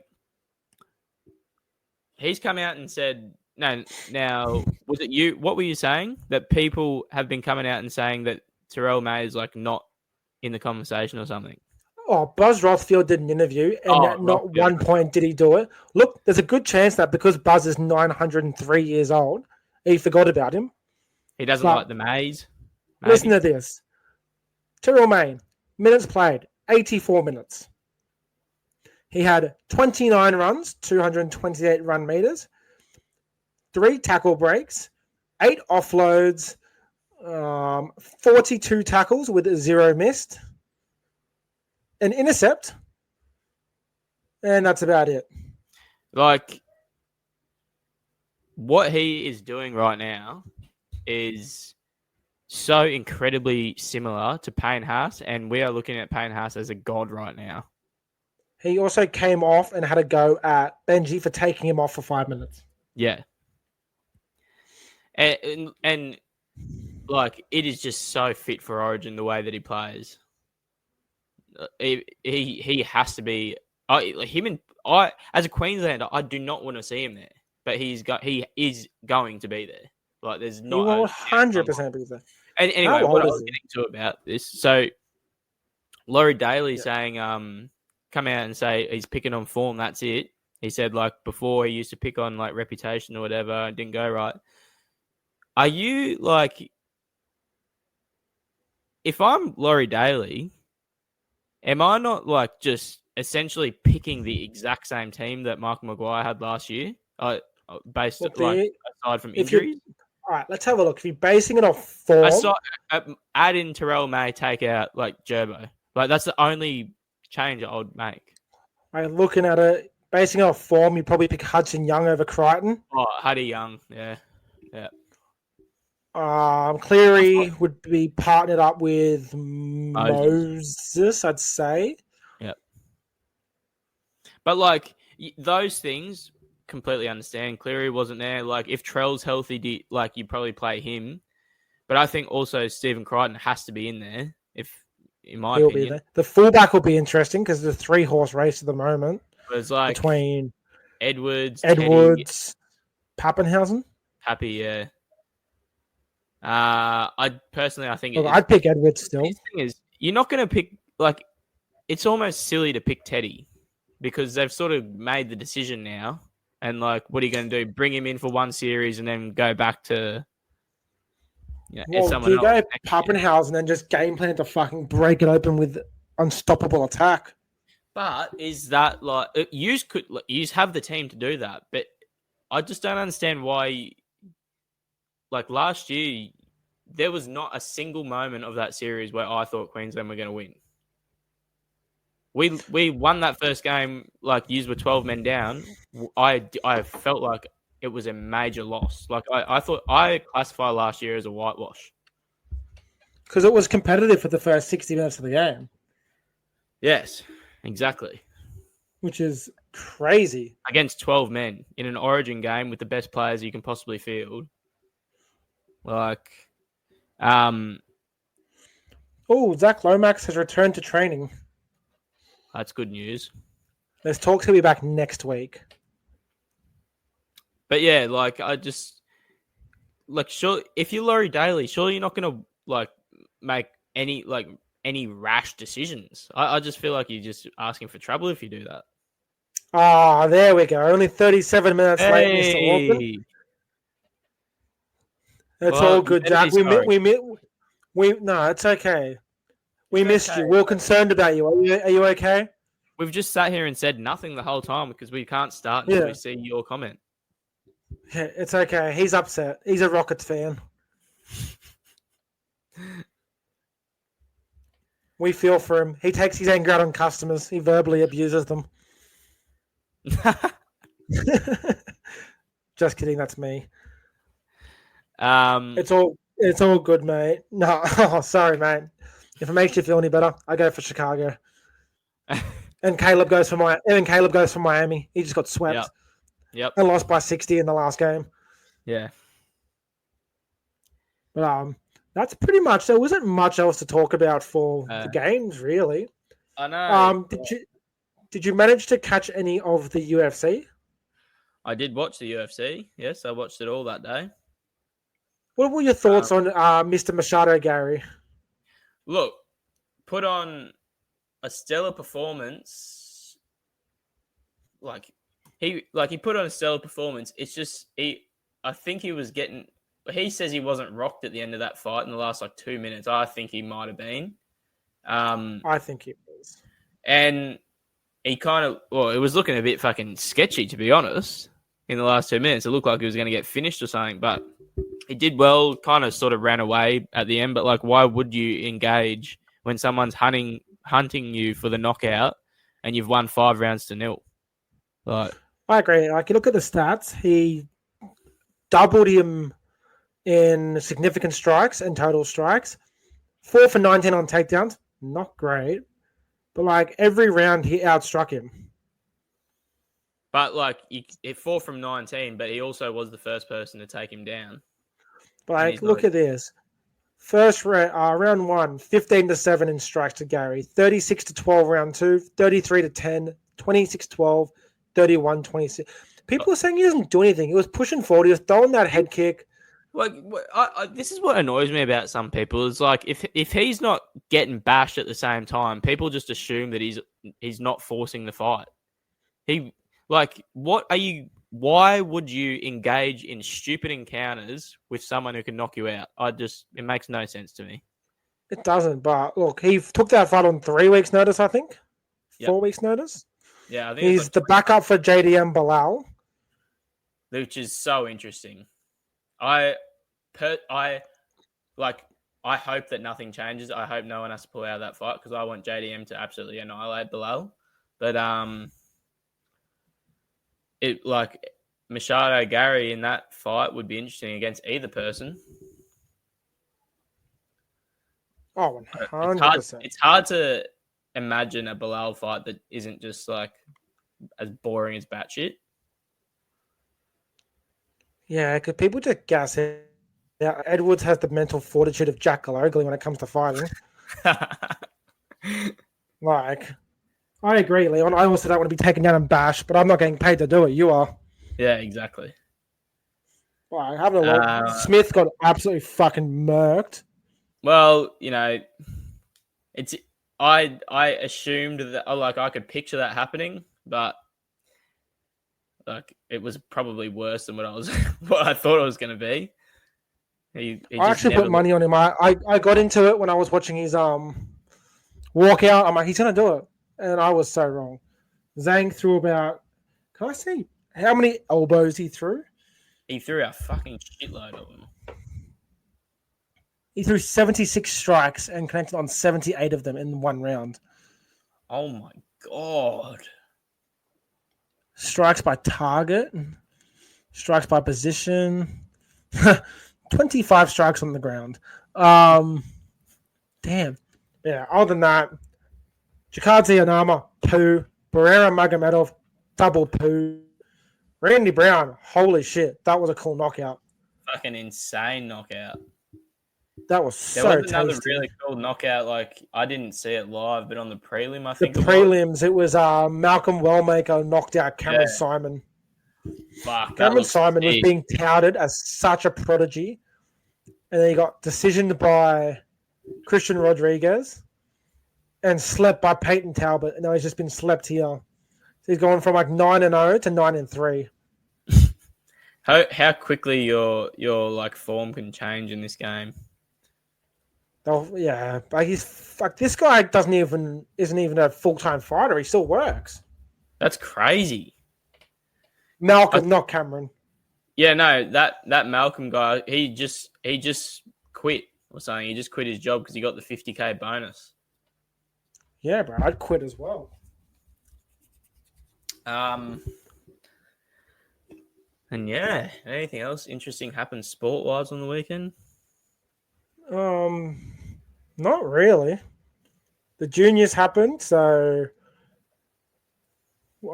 he's come out and said, no, now, was it you? What were you saying? That people have been coming out and saying that Tyrrell May is like not in the conversation or something? Oh, Buzz Rothfield did an interview, and at not one point did he do it. Look, there's a good chance that because Buzz is 903 years old, he forgot about him. He doesn't like the Mays. Maybe. Listen to this. Tyrrell May, minutes played, 84 minutes. He had 29 runs, 228 run meters, 3 tackle breaks, 8 offloads, 42 tackles with 0 missed, an intercept, and that's about it. Like, what he is doing right now is so incredibly similar to Payne Haas, and we are looking at Payne Haas as a god right now. He also came off and had a go at Benji for taking him off for 5 minutes. Yeah. And like, it is just so fit for Origin the way that he plays. He has to be. I as a Queenslander, I do not want to see him there, but he is going to be there. Like, there's not. He will 100% be there. And anyway, what I was getting to about this, so Laurie Daly saying, come out and say he's picking on form. That's it. He said like before he used to pick on like reputation or whatever, and didn't go right. Are you like, if I'm Laurie Daly, am I not like just essentially picking the exact same team that Michael Maguire had last year, based aside from injuries? All right, let's have a look. If you're basing it off form, add in Tyrrell May, take out like Gerbo. Like, that's the only change I would make. Right, looking at it, basing it off form, you'd probably pick Hudson Young over Crichton. Oh, Huddy Young, yeah. Cleary would be partnered up with Moses, I'd say. Yep. But like those things, completely understand. Cleary wasn't there. Like, if Trell's healthy, you'd probably play him. But I think also Stephen Crichton has to be in there. In my opinion, be there. The fullback will be interesting because there's a 3-horse race at the moment. It's like between Edwards, Pappenhausen. Happy, yeah. I think I'd pick Edwards still. The thing is, you're not going to pick, like, it's almost silly to pick Teddy because they've sort of made the decision now. And like, what are you going to do? Bring him in for one series and then go back to, someone else. Go Pappenhausen and just game plan to fucking break it open with unstoppable attack. But is that like, you have the team to do that, but I just don't understand why. Like last year, there was not a single moment of that series where I thought Queensland were going to win. We won that first game, like, Yous were 12 men down. I felt like it was a major loss. Like, I thought I classified last year as a whitewash. Because it was competitive for the first 60 minutes of the game. Yes, exactly. Which is crazy. Against 12 men in an Origin game with the best players you can possibly field. Like, Zach Lomax has returned to training. That's good news. There's talks he'll be back next week. But yeah, like, I just, like, sure, if you're Laurie Daly, surely you're not gonna like make any rash decisions. I just feel like you're just asking for trouble if you do that. Ah, there we go. Only 37 minutes late, Mr. Auckland. It's all good, Jack. No, it's okay. We missed you. We were concerned about you. Are you okay? We've just sat here and said nothing the whole time because we can't start until we see your comment. Yeah, it's okay. He's upset. He's a Rockets fan. We feel for him. He takes his anger out on customers. He verbally abuses them. Just kidding. That's me. It's all good, mate. No, sorry, mate. If it makes you feel any better, I go for Chicago. And Caleb goes for Miami. He just got swept. Yep. And lost by 60 in the last game. Yeah. But that's pretty much. There wasn't much else to talk about for the games, really. I know. Did you manage to catch any of the UFC? I did watch the UFC. Yes, I watched it all that day. What were your thoughts on Mr. Machado Gary? Look, put on a stellar performance. He put on a stellar performance. It's just I think he was getting. He says he wasn't rocked at the end of that fight in the last 2 minutes. I think he might have been. I think he was. And he it was looking a bit fucking sketchy, to be honest. In the last 2 minutes, it looked like he was going to get finished or something, but he did well. Kind of sort of ran away at the end. But why would you engage when someone's hunting you for the knockout and you've won 5 rounds to 0? I agree. You look at the stats. He doubled him in significant strikes and total strikes. 4 for 19 on takedowns. Not great. But every round he outstruck him. But it 4 from 19, but he also was the first person to take him down. But look at this. First round 1, 15-7 in strikes to Gary. 36-12 round 2, 33-10, 26-12, 31-26. People are saying he doesn't do anything. He was pushing forward. He was throwing that head kick. This is what annoys me about some people. Is if he's not getting bashed at the same time, people just assume that he's not forcing the fight. Why would you engage in stupid encounters with someone who can knock you out? It makes no sense to me. It doesn't, but look, he took that fight on 3 weeks' notice, I think. 4 weeks' notice. Yeah, I think he's the backup for JDM Bilal. Which is so interesting. I hope that nothing changes. I hope no one has to pull out of that fight because I want JDM to absolutely annihilate Bilal. But Machado Gary in that fight would be interesting against either person. Oh, 100%. It's hard to imagine a Bilal fight that isn't just as boring as batshit. Yeah, because people just gas it. Yeah, Edwards has the mental fortitude of Jack Galogly when it comes to fighting. I agree, Leon. I also don't want to be taken down and bashed, but I'm not getting paid to do it. You are. Yeah, exactly. Having a look. Smith got absolutely fucking murked. Well, it's I assumed that I could picture that happening, but it was probably worse than what I thought it was going to be. He I actually put money on him. I got into it when I was watching his walkout. I'm like, he's going to do it. And I was so wrong. Zhang threw about, can I see how many elbows he threw? He threw a fucking shitload of them. He threw 76 strikes and connected on 78 of them in one round. Oh my god. Strikes by target, strikes by position, 25 strikes on the ground. Damn. Yeah, other than that, Jakadze Onama, poo. Barrera Magomedov, double poo. Randy Brown, holy shit. That was a cool knockout. Fucking insane knockout. That was there was tasty. another really cool knockout. Like, I didn't see it live, but on the prelim, I think the prelims, it was Malcolm Wellmaker knocked out Cameron Simon. Fuck, Cameron Simon was being touted as such a prodigy, and then he got decisioned by Christian Rodriguez and slept by Peyton Talbot, and now he's just been slept here. So he's gone from like 9-0 to 9-3. How quickly your like form can change in this game. Oh, yeah, like this guy isn't even a full-time fighter. He still works. That's crazy. Malcolm, not Cameron. Yeah, no, that Malcolm guy, he just quit or something. He just quit his job because he got the 50K bonus. Yeah, bro, I'd quit as well. And yeah, anything else interesting happened sport-wise on the weekend? Not really. The juniors happened, so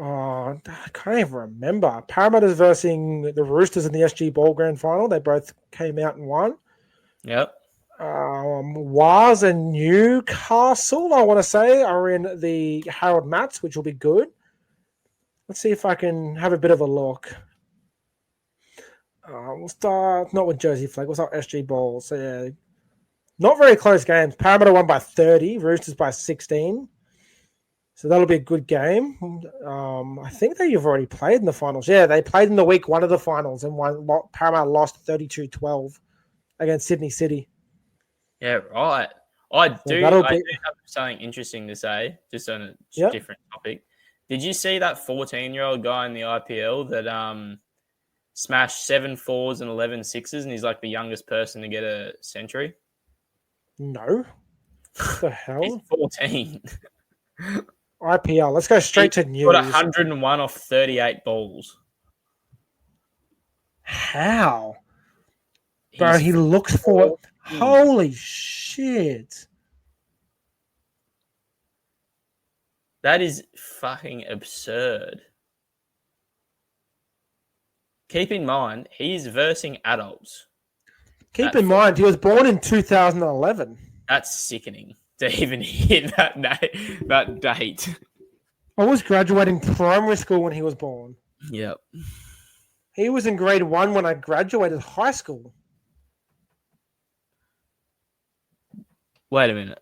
I can't even remember. Parramatta's versus the Roosters in the SG Ball Grand Final. They both came out and won. Yep. Waz and Newcastle, I want to say, are in the Harold Matts, which will be good. Let's see if I can have a bit of a look. We'll start not with Jersey Flag. We'll start SG Ball. So yeah, not very close games. Parramatta won by 30, Roosters by 16. So that'll be a good game. I think they've already played in the finals. Yeah, they played in the week one of the finals and won. Parramatta lost 32-12 against Sydney City. Yeah, right. I do have something interesting to say, just on a different topic. Did you see that 14-year-old guy in the IPL that smashed 7 4s and 11 6s, and he's like the youngest person to get a century? No. What the hell? He's 14. IPL. Let's go straight to news. Got 101 off 38 balls. How? Bro, he looks for it. Holy shit. That is fucking absurd. Keep in mind, he's versing adults. Keep in mind, he was born in 2011. That's sickening to even hit that date. I was graduating primary school when he was born. Yep. He was in grade 1 when I graduated high school. Wait a minute.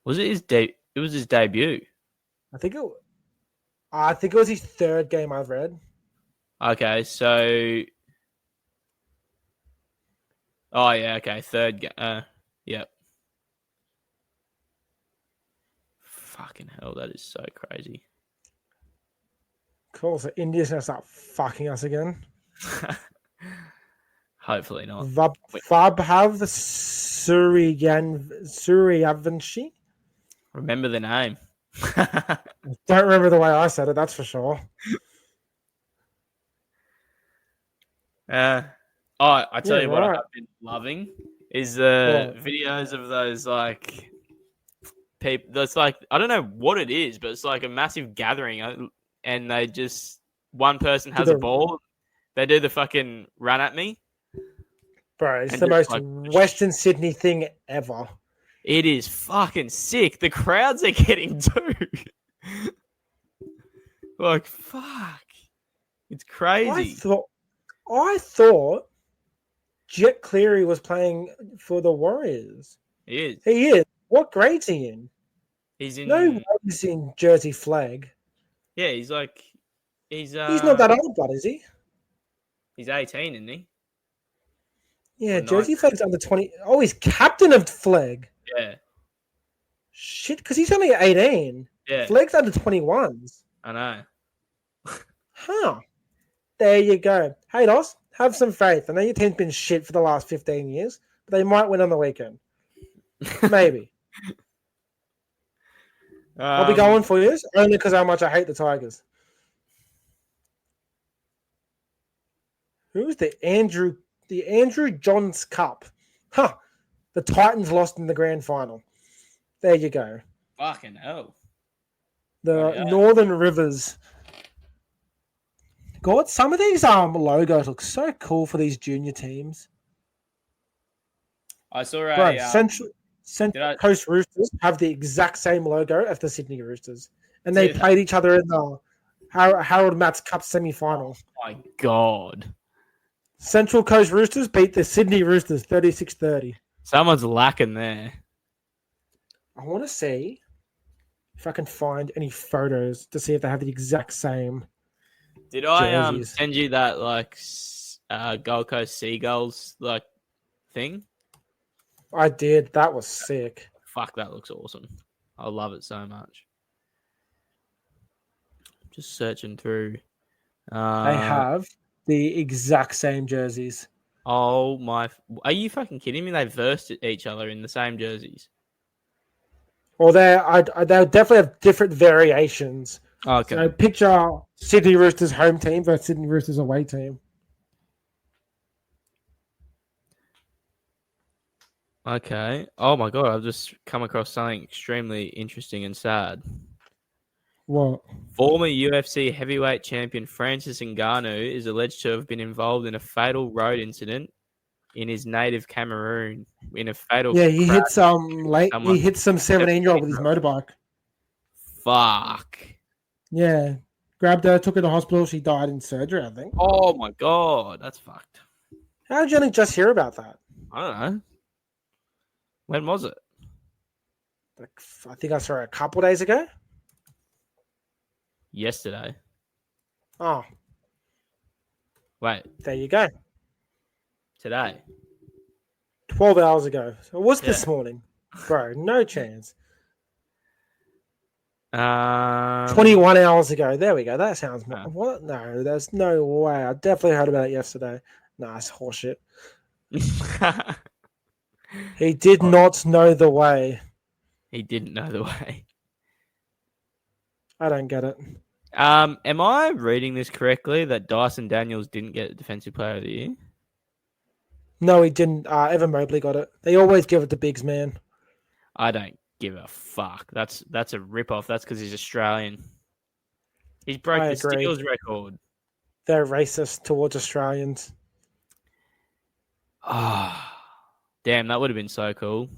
Was it his It was his debut. I think it was his third game I've read. Okay, so oh yeah, okay, third game. Yep. Fucking hell, that is so crazy. Cool. So India's gonna start fucking us again. Hopefully not. Vabhav Suryavanshi. Remember the name. Don't remember the way I said it, that's for sure. I tell you what I've been loving is the videos of those like people. That's like, I don't know what it is, but it's like a massive gathering, and they just one person has a ball. They do the fucking run at me. Bro, it's the most Western Sydney thing ever. It is fucking sick. The crowds are getting too. Like, fuck. It's crazy. I thought Jet Cleary was playing for the Warriors. He is. What grade's he in? He's in. No way he's in Jersey Flag. Yeah, he's not that old, but is he? He's 18, isn't he? Yeah, Jersey Flag's under 20. Oh, he's captain of Flag. Yeah. Shit, because he's only 18. Yeah. Flag's under 21s. I know. Huh. There you go. Hey, Dos. Have some faith. I know your team's been shit for the last 15 years, but they might win on the weekend. Maybe. I'll be going for you, only because how much I hate the Tigers. Who's the Andrew Johns Cup? Huh. The Titans lost in the grand final. There you go. Fucking hell. The Northern Rivers. God, some of these logos look so cool for these junior teams. I saw Bro, Central Coast Roosters have the exact same logo as the Sydney Roosters. And they played each other in the Harold Matts Cup semi-final. Oh my God. Central Coast Roosters beat the Sydney Roosters 36-30. Someone's lacking there. I want to see if I can find any photos to see if they have the exact same. Did I send you that Gold Coast Seagulls thing? I did. That was sick. Fuck, that looks awesome. I love it so much. Just searching through. They have the exact same jerseys. Oh my! Are you fucking kidding me? They versed each other in the same jerseys. Well, they'll definitely have different variations. Okay. So picture Sydney Roosters home team versus Sydney Roosters away team. Okay. Oh my God! I've just come across something extremely interesting and sad. What? Former UFC heavyweight champion Francis Ngannou is alleged to have been involved in a fatal road incident in his native Cameroon. He hit some 17-year-old with his motorbike. Fuck. Yeah. Grabbed her, took her to hospital. She died in surgery, I think. Oh my God, that's fucked. How did you only just hear about that? I don't know. When was it? I think I saw it a couple days ago. Yesterday. Oh. Wait. There you go. Today. 12 hours ago. So it was this morning. Bro, no chance. 21 hours ago. There we go. That sounds more. What? No, there's no way. I definitely heard about it yesterday. Nah, it's horseshit. He did not know the way. He didn't know the way. I don't get it. Am I reading this correctly that Dyson Daniels didn't get Defensive Player of the Year? No, he didn't. Evan Mobley got it. They always give it to Biggs, man. I don't give a fuck. That's a rip-off. That's because he's Australian. He's broke the steals record. They're racist towards Australians. Ah, damn, that would have been so cool.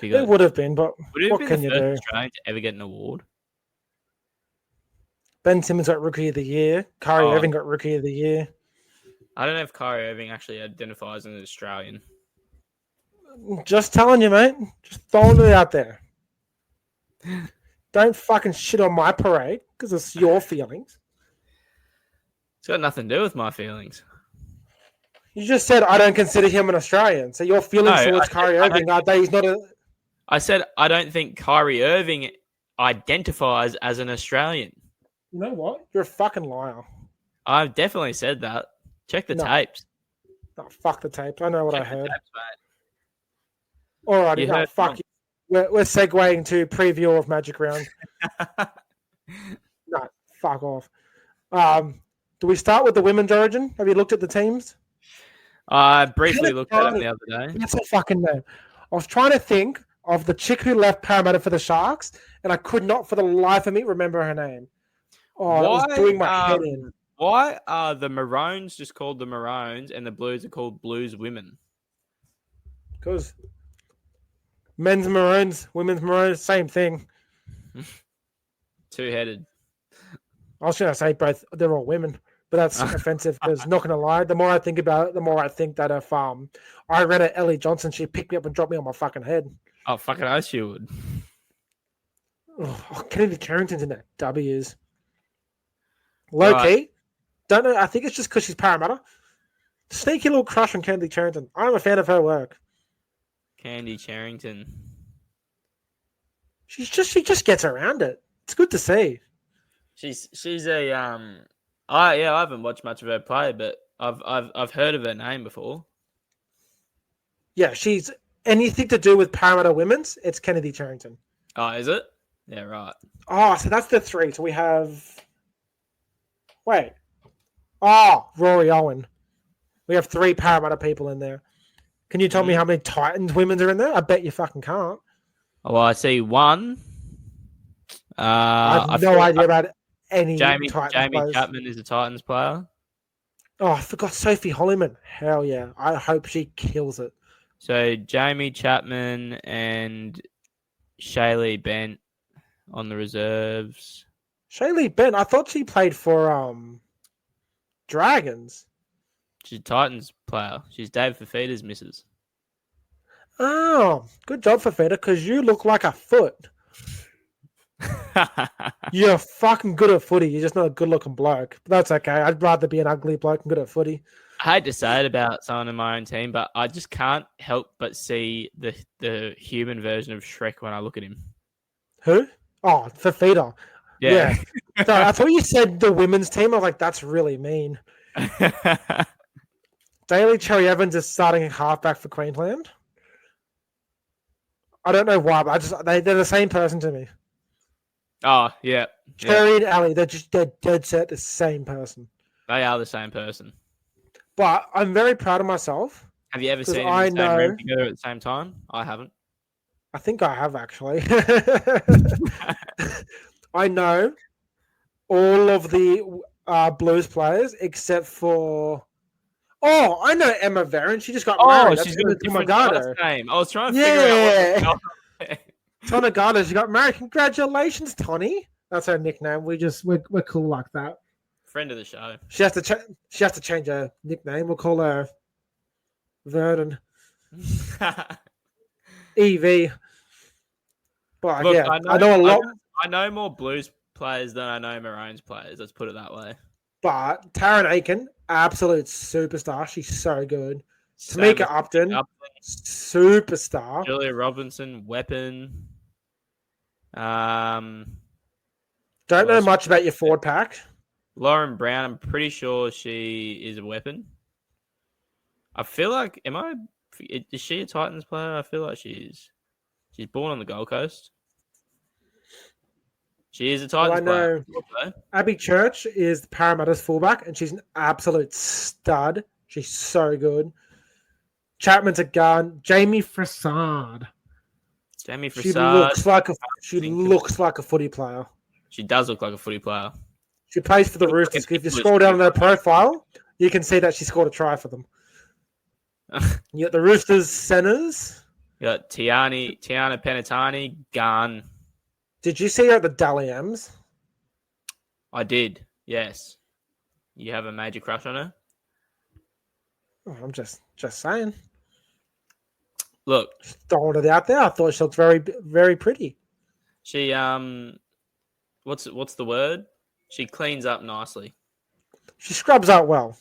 It would have been, but what can you do? Australian to ever get an award? Ben Simmons got Rookie of the Year. Kyrie Irving got Rookie of the Year. I don't know if Kyrie Irving actually identifies as an Australian. Just telling you, mate. Just throwing it out there. Don't fucking shit on my parade because it's your feelings. It's got nothing to do with my feelings. You just said I don't consider him an Australian. So your feelings towards Kyrie Irving are that he's not a... I said I don't think Kyrie Irving identifies as an Australian. You know what? You're a fucking liar. I've definitely said that. Check the tapes. No, fuck the tapes. I know what I heard. Tapes, alrighty, fuck you. We're segueing to preview of Magic Round. No, fuck off. Do we start with the women's origin? Have you looked at the teams? I briefly looked at them the other day. That's a fucking name. I was trying to think of the chick who left Parramatta for the Sharks, and I could not for the life of me remember her name. Oh, it was doing my head in. Why are the Maroons just called the Maroons and the Blues are called Blues Women? Because men's Maroons, women's Maroons, same thing. Two-headed. I was going to say both. They're all women, but that's offensive because not going to lie. The more I think about it, the more I think that if I read it, Ellie Johnson, she'd pick me up and drop me on my fucking head. Oh, fucking oath she would. Oh, Kennedy Carrington's in that W's. Low key. Don't know. I think it's just because she's Parramatta. Sneaky little crush on Kennedy Carrington. I'm a fan of her work. Candy Charrington. She just gets around it. It's good to see. She's a I haven't watched much of her play, but I've heard of her name before. Yeah, she's anything to do with Parramatta Women's. It's Kennedy Charrington. Oh, is it? Yeah, right. Oh, so that's the three. So we have. Wait. Oh, Rory Owen. We have 3 Parramatta people in there. Can you tell me how many Titans women are in there? I bet you fucking can't. Oh, well, I see one. I have no idea about any Jamie Titans players. Chapman is a Titans player. Oh, I forgot Sophie Holliman. Hell yeah. I hope she kills it. So Jamie Chapman and Shaylee Bent on the reserves. Shaylee Bent, I thought she played for Dragons. She's a Titans player. She's Dave Fafita's missus. Oh, good job for Feta, because you look like a foot. You're fucking good at footy. You're just not a good-looking bloke. But that's okay. I'd rather be an ugly bloke and good at footy. I hate to say it about someone in my own team, but I just can't help but see the human version of Shrek when I look at him. Who? Oh, Fafita. Yeah. So I thought you said the women's team. I was like, that's really mean. Daly Cherry Evans is starting a halfback for Queensland. I don't know why, but they're the same person to me. Oh, yeah. Cherry and Ali, they're dead set the same person. They are the same person. But I'm very proud of myself. Have you ever seen them in the same room together at the same time? I haven't. I think I have, actually. I know all of the Blues players except for... Oh, I know Emma Verron. She just got married. She's got a different last name. I was trying to figure out what... Tonegata, she got married. Congratulations, Tony. That's her nickname. We're cool like that. Friend of the show. She has to change her nickname. We'll call her Vernon. EV. But look, yeah, I know a lot. I know more Blues players than I know Maroons players. Let's put it that way. But Taryn Aiken, absolute superstar. She's so good. Tamika Upton, superstar. Julia Robinson, weapon. Don't know much about your forward pack. Lauren Brown, I'm pretty sure she is a weapon. I feel like, is she a Titans player? I feel like she is. She's born on the Gold Coast. She is a Titans player. Abby Church is Parramatta's fullback, and she's an absolute stud. She's so good. Chapman's a gun. Jamie Frassard. She looks like a footy player. She does look like a footy player. She plays for the Roosters. If you scroll down on her profile, you can see that she scored a try for them. You got the Roosters centers. You got Tiana Penatani, gun. Did you see her at the Dally M's? I did, yes. You have a major crush on her? Oh, I'm just saying. Look, just throwing it out there. I thought she looked very, very pretty. She what's the word? She cleans up nicely. She scrubs up well.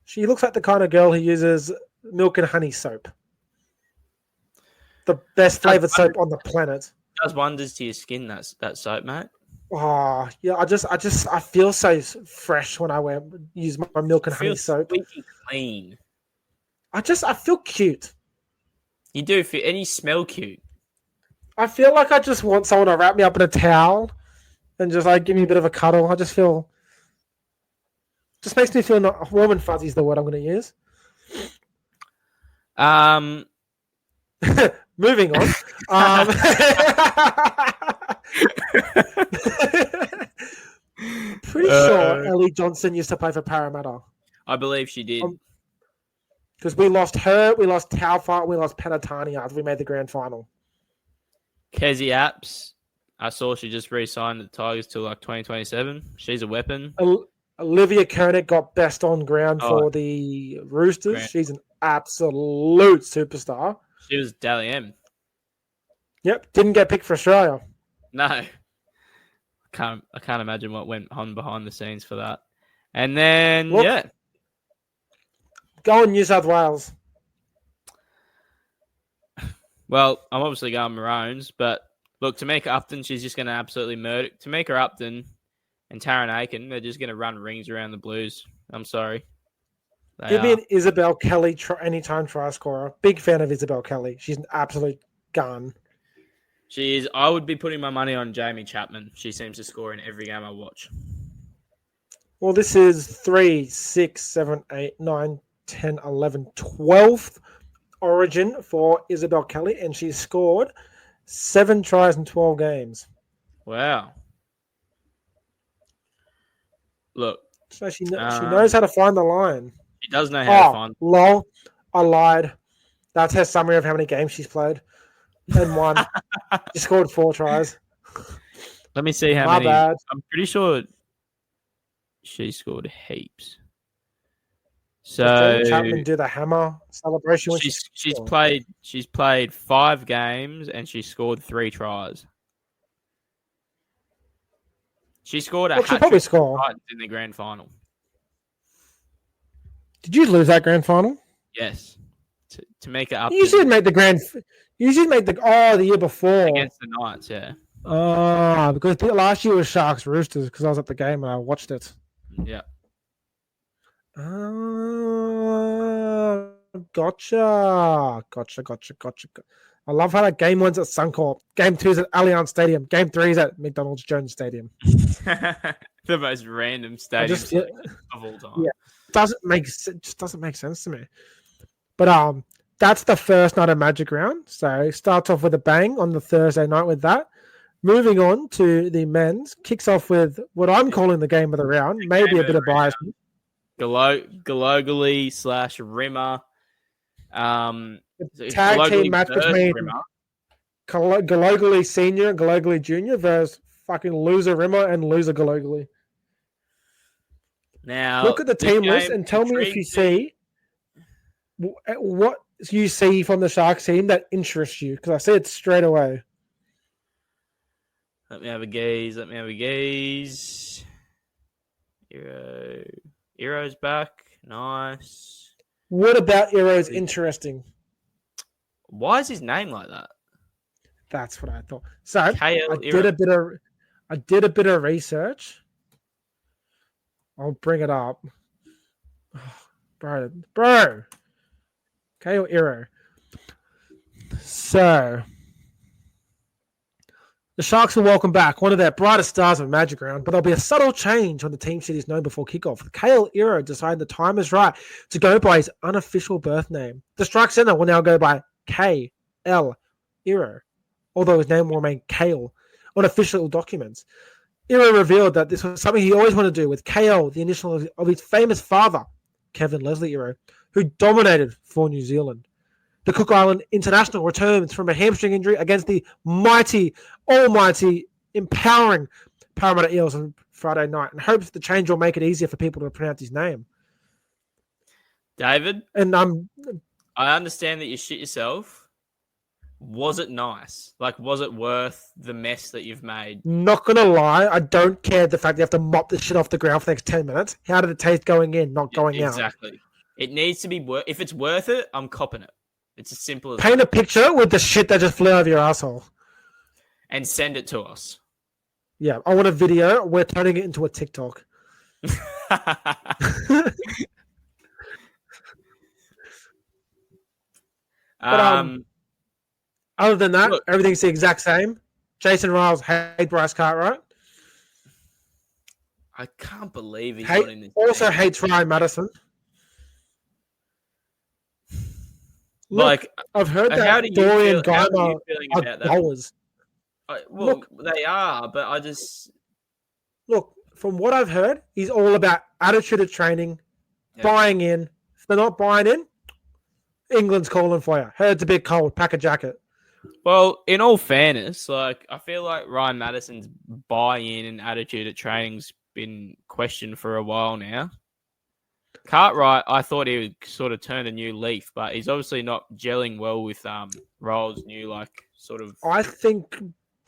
She looks like the kind of girl who uses milk and honey soap. The best flavored soap on the planet. Does wonders to your skin. That soap, mate. Oh yeah, I feel so fresh when I use my milk and honey soap. Clean. I feel cute. You do feel, and you smell cute. I feel like I just want someone to wrap me up in a towel and just like give me a bit of a cuddle. I just makes me feel not warm and fuzzy is the word I'm going to use. Moving on. Pretty sure Ellie Johnson used to play for Parramatta. I believe she did. Because we lost her, we lost Taufa, we lost Penatani after we made the grand final. Kezi Apps, I saw she just re-signed the Tigers till like 2027. She's a weapon. Olivia Koenig got best on ground for the Roosters. She's an absolute superstar. She was Dally M. Yep, didn't get picked for Australia. No. I can't imagine what went on behind the scenes for that. And then, Go on New South Wales. Well, I'm obviously going Maroons, but look, Tamika Upton, she's just going to absolutely murder. Tamika Upton and Taryn Aiken, they're just going to run rings around the Blues I'm sorry. They Give me are. an Isabel Kelly anytime try scorer. Big fan of Isabel Kelly. She's an absolute gun. She is. I would be putting my money on Jamie Chapman. She seems to score in every game I watch. Well, this is 3, 6, 7, 8, 9, 10, 11, 12th origin for Isabel Kelly, and she's scored 7 tries in 12 games. Wow. Look. So she knows how to find the line. She does know how to find. Lol, I lied. That's her summary of how many games she's played. And won. She scored 4 tries. Let me see how My many. bad. I'm pretty sure she scored heaps. So Chapman do the hammer celebration. When she's played 5 games and she scored 3 tries. She scored a hat trick in the grand final. Did you lose that grand final? Yes. To make it up. You should make the the year before against the Knights, yeah. Because last year was Sharks Roosters because I was at the game and I watched it. Yeah. Gotcha. I love how that game 1's at Suncorp, game 2's at Allianz Stadium, game 3's at McDonald's Jones Stadium. The most random stadium of all time. Yeah, doesn't make sense to me. But that's the first night of Magic Round. So it starts off with a bang on the Thursday night with that. Moving on to the men's, kicks off with what I'm calling the game of the round. Maybe a bit of bias. Galogly / Rimmer. Tag team match between Galogly Senior and Galogly Junior versus fucking loser Rimmer and loser Galogly. Now look at the team list and tell me if you see what you see from the Sharks team that interests you, because I see it straight away. Let me have a gaze. Hero's back. Nice. What about Hero's interesting? Why is his name like that? That's what I thought. So I did a bit of research. I'll bring it up. Oh, bro. Kale Hero. So the Sharks will welcome back one of their brightest stars of Magic Round, but there'll be a subtle change when the team sheet is known before kickoff. Kale Hero decided the time is right to go by his unofficial birth name. The strike center will now go by K.L. Hero, although his name will remain Kale on official documents. Hero revealed that this was something he always wanted to do, with KL, the initial of his famous father, Kevin Leslie Hero, who dominated for New Zealand. The Cook Island International returns from a hamstring injury against the almighty, empowering Parramatta Eels on Friday night, and hopes the change will make it easier for people to pronounce his name. David? And I understand that you shit yourself. Was it nice? Like, was it worth the mess that you've made? Not going to lie, I don't care the fact you have to mop the shit off the ground for the next 10 minutes. How did it taste going in, not going out? Exactly. It needs to be if it's worth it, I'm copping it. It's as simple as paint a picture with the shit that just flew out of your asshole. And send it to us. Yeah, I want a video. We're turning it into a TikTok. Other than that, everything's the exact same. Jason Riles hates Bryce Cartwright. I can't believe he's not in this. Also hates Ryan Madison. Look, I've heard that Dorian Guymer are goals. They are, but I just... Look, from what I've heard, he's all about attitude at training, buying in. If they're not buying in, England's calling for you. Heard it's a bit cold. Pack a jacket. Well, in all fairness, I feel like Ryan Madison's buy-in and attitude at training's been questioned for a while now. Cartwright, I thought he would sort of turn a new leaf, but he's obviously not gelling well with Riles' new sort of. I think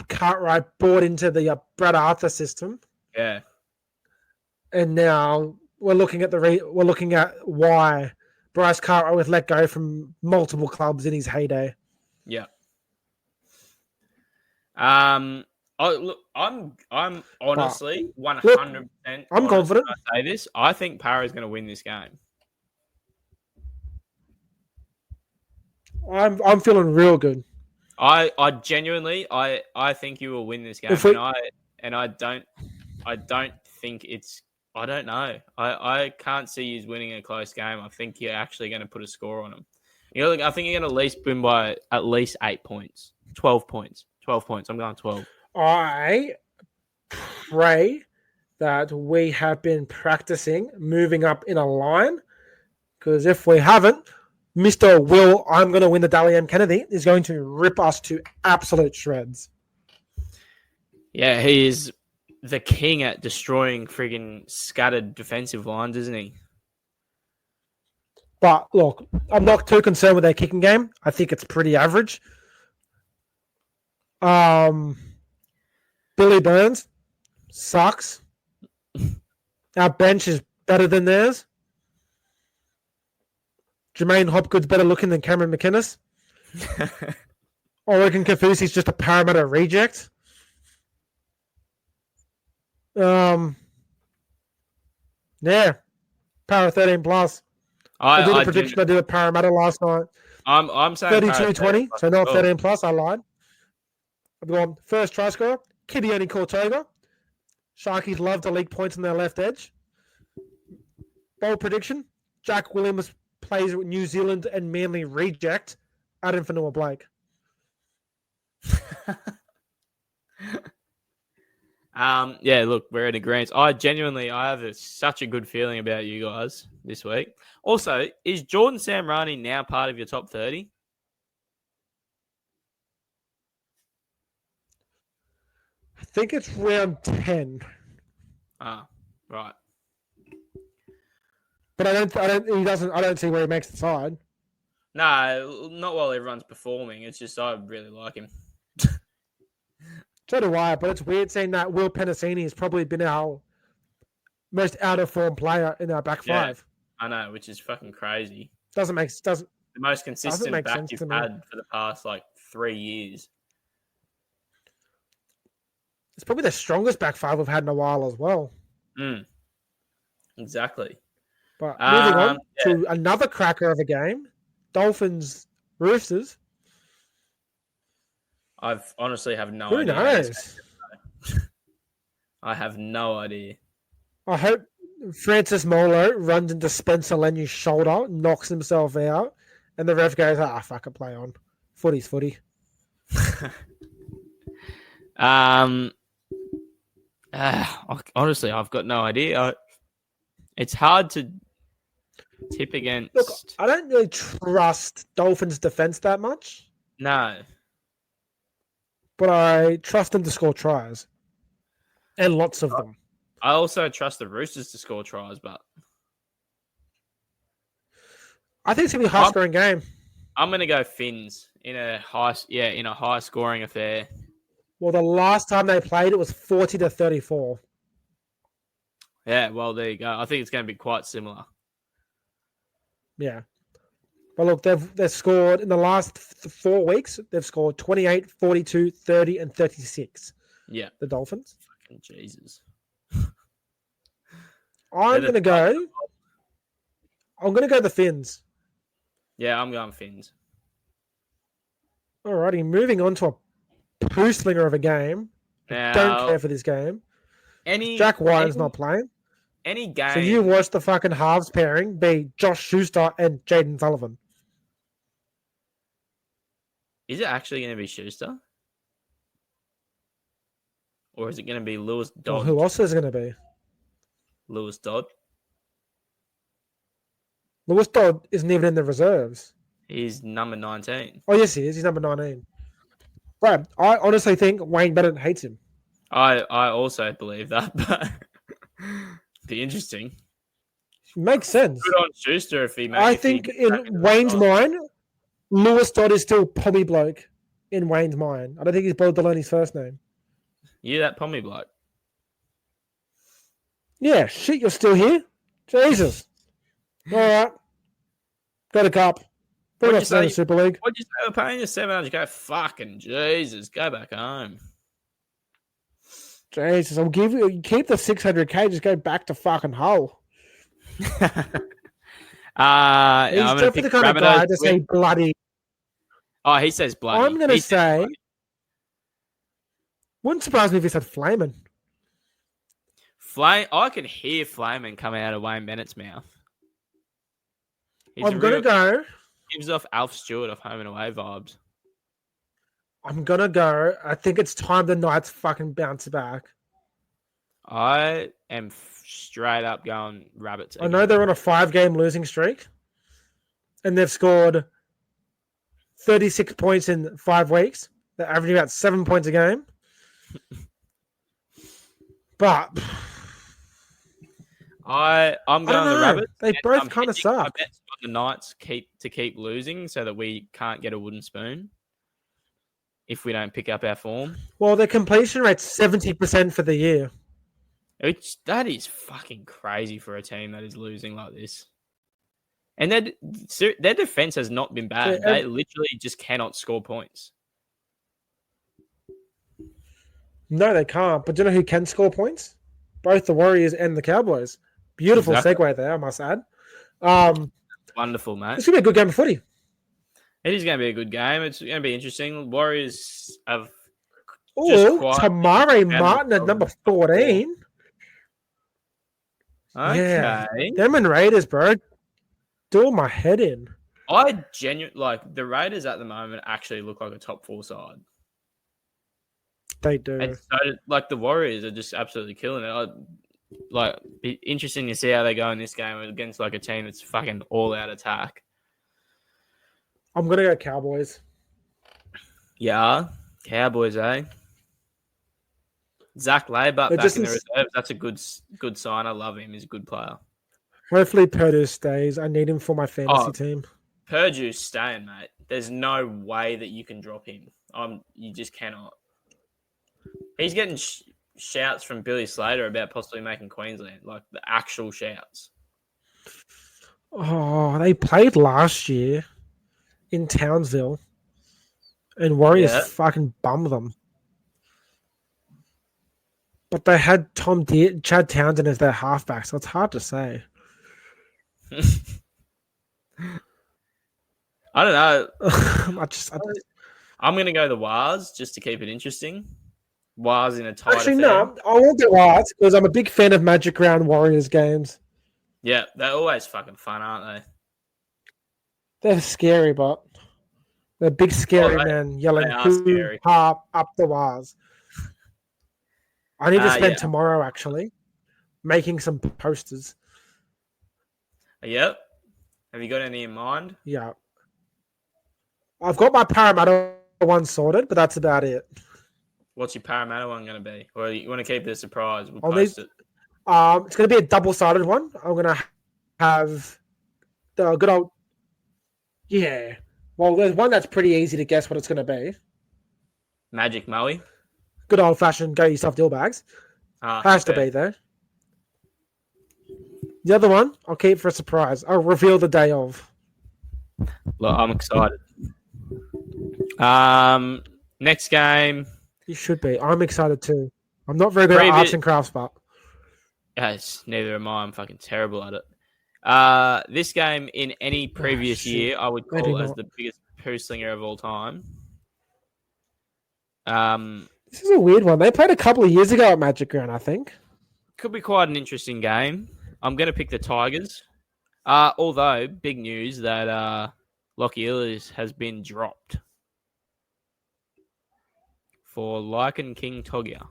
Cartwright bought into the Brad Arthur system. Yeah, and now we're looking at why Bryce Cartwright was let go from multiple clubs in his heyday. Yeah. Look, I'm honestly 100%. I'm confident. When I say this, I think Para is going to win this game. I'm feeling real good. I genuinely, I think you will win this game, and I don't think it's. I don't know. I can't see you winning a close game. I think you're actually going to put a score on them. I think you're going to at least win by at least 8 points, 12 points, 12 points. I'm going 12. I pray that we have been practicing moving up in a line, because if we haven't, Mr. Will, I'm going to win the Dally M. Kennedy, is going to rip us to absolute shreds. Yeah, he is the king at destroying friggin' scattered defensive lines, isn't he? But look, I'm not too concerned with their kicking game. I think it's pretty average. Billy Burns sucks. Our bench is better than theirs. Jermaine Hopgood's better looking than Cameron McInnes. Oregon Kafusi's just a Parramatta reject. Yeah. Para 13 plus. I did a prediction. I did a Parramatta last night. I'm saying 32-20, so not 13 plus. I lied. I've gone first try scorer, Kidioni Cortoga. Sharkies love to leak points on their left edge. Bold prediction, Jack Williams plays with New Zealand and Manly reject Adam Fanua-Blake. Yeah, look, we're in agreement. I have such a good feeling about you guys this week. Also, is Jordan Samrani now part of your top 30? I think it's round 10. Ah, right. But I don't see where he makes the side. No, not while everyone's performing. It's just I really like him. So do I, but it's weird seeing that Will Penasini has probably been our most out of form player in our back five. I know, which is fucking crazy. The most consistent back you've had for the past 3 years. It's probably the strongest back five we've had in a while as well. Exactly. But moving on to another cracker of a game, Dolphins Roosters. I've honestly have no idea. Who knows? I have no idea. I hope Francis Molo runs into Spencer Lenu's shoulder, knocks himself out, and the ref goes, fuck it, play on. Footy's footy. Honestly, I've got no idea. It's hard to tip against. Look, I don't really trust Dolphins' defense that much. No. But I trust them to score tries. And lots of them. I also trust the Roosters to score tries, but I think it's gonna be a high-scoring game. I'm gonna go Finns in a high-scoring affair. Well, the last time they played, it was 40-34. Yeah, well, there you go. I think it's going to be quite similar. Yeah. But look, they've scored in the last 4 weeks. They've scored 28, 42, 30, and 36. Yeah. The Dolphins. Fucking Jesus. I'm going to go the Finns. Yeah, I'm going Finns. Alrighty, moving on to a poo slinger of a game. Now, don't care for this game. Jack Wyden's not playing. Any game. So you watch the fucking halves pairing be Josh Schuster and Jaden Sullivan. Is it actually going to be Schuster? Or is it going to be Lewis Dodd? Well, who else is it going to be? Lewis Dodd. Lewis Dodd isn't even in the reserves. He's number 19. Oh, yes, he is. He's number 19. Right. I honestly think Wayne Bennett hates him. I also believe that, but be interesting. Makes sense. Good on Schuster if he makes. I think in Wayne's mind, Lewis Dodd is still Pommy Bloke in Wayne's mind. I don't think he's Bob Delaney's first name. You that Pommy Bloke? Yeah, shit, you're still here? Jesus. All right. Got a cup. Bring us down to Super League. What'd you say? We're paying you $700. Go fucking Jesus. Go back home. Jesus, I'll give you keep the 600k. Just go back to fucking Hull. He's definitely the kind of guy to say bloody. Oh, he says bloody. I'm going to say. Wouldn't surprise me if he said flaming. I can hear flaming coming out of Wayne Bennett's mouth. I'm going to go. Gives off Alf Stewart off Home and Away vibes. I'm going to go. I think it's time the Knights fucking bounce back. I am straight up going Rabbits. I know they're on a 5-game losing streak. And they've scored 36 points in 5 weeks. They're averaging about 7 points a game. But I'm going the Rabbits. They both kind of suck. I bet the Knights keep losing so that we can't get a wooden spoon if we don't pick up our form. Well, their completion rate's 70% for the year. That is fucking crazy for a team that is losing like this. And their defense has not been bad. They literally just cannot score points. No, they can't. But do you know who can score points? Both the Warriors and the Cowboys. Beautiful segue there, I must add. Wonderful, mate. It's going to be a good game of footy. It is going to be a good game. It's going to be interesting. Warriors have Tamari Martin at number 14. Okay. Yeah. Them and Raiders, bro. Doing my head in. I genuinely like the Raiders at the moment actually look like a top 4 side. They do. And so, like the Warriors are just absolutely killing it. Be interesting to see how they go in this game against like a team that's fucking all out attack. I'm gonna go Cowboys. Yeah, Cowboys, eh? Zach Laybutt back in the reserves. That's a good sign. I love him. He's a good player. Hopefully Purdue stays. I need him for my fantasy team. Purdue's staying, mate. There's no way that you can drop him. You just cannot. He's getting shouts from Billy Slater about possibly making Queensland, like the actual shouts. Oh, they played last year in Townsville, and Warriors fucking bummed them. But they had Chad Townsend as their halfback, so it's hard to say. I don't know. I'm going to go the Wars just to keep it interesting. Wars in a tight Actually, no. I won't go Wars because I'm a big fan of Magic Round Warriors games. Yeah, they're always fucking fun, aren't they? They're scary, but they're big scary men yelling up the Wars. I need to spend tomorrow actually making some posters. Yep. Have you got any in mind? Yeah. I've got my Parramatta one sorted, but that's about it. What's your Parramatta one going to be? Or you want to keep it a surprise? We'll post it. It's going to be a double-sided one. I'm going to have the good old... Yeah. Well, there's one that's pretty easy to guess what it's going to be. Magic Maui. Good old-fashioned go yourself deal bags. Has to be there. The other one, I'll keep for a surprise. I'll reveal the day of. Look, I'm excited. Next game... You should be. I'm excited too. I'm not very good at arts and crafts, but... Yes, neither am I. I'm fucking terrible at it. This game in any previous year, I would call as the biggest poo slinger of all time. This is a weird one. They played a couple of years ago at Magic Round, I think. Could be quite an interesting game. I'm going to pick the Tigers. Although, big news that Lockie Illes has been dropped for Lycan King Togia.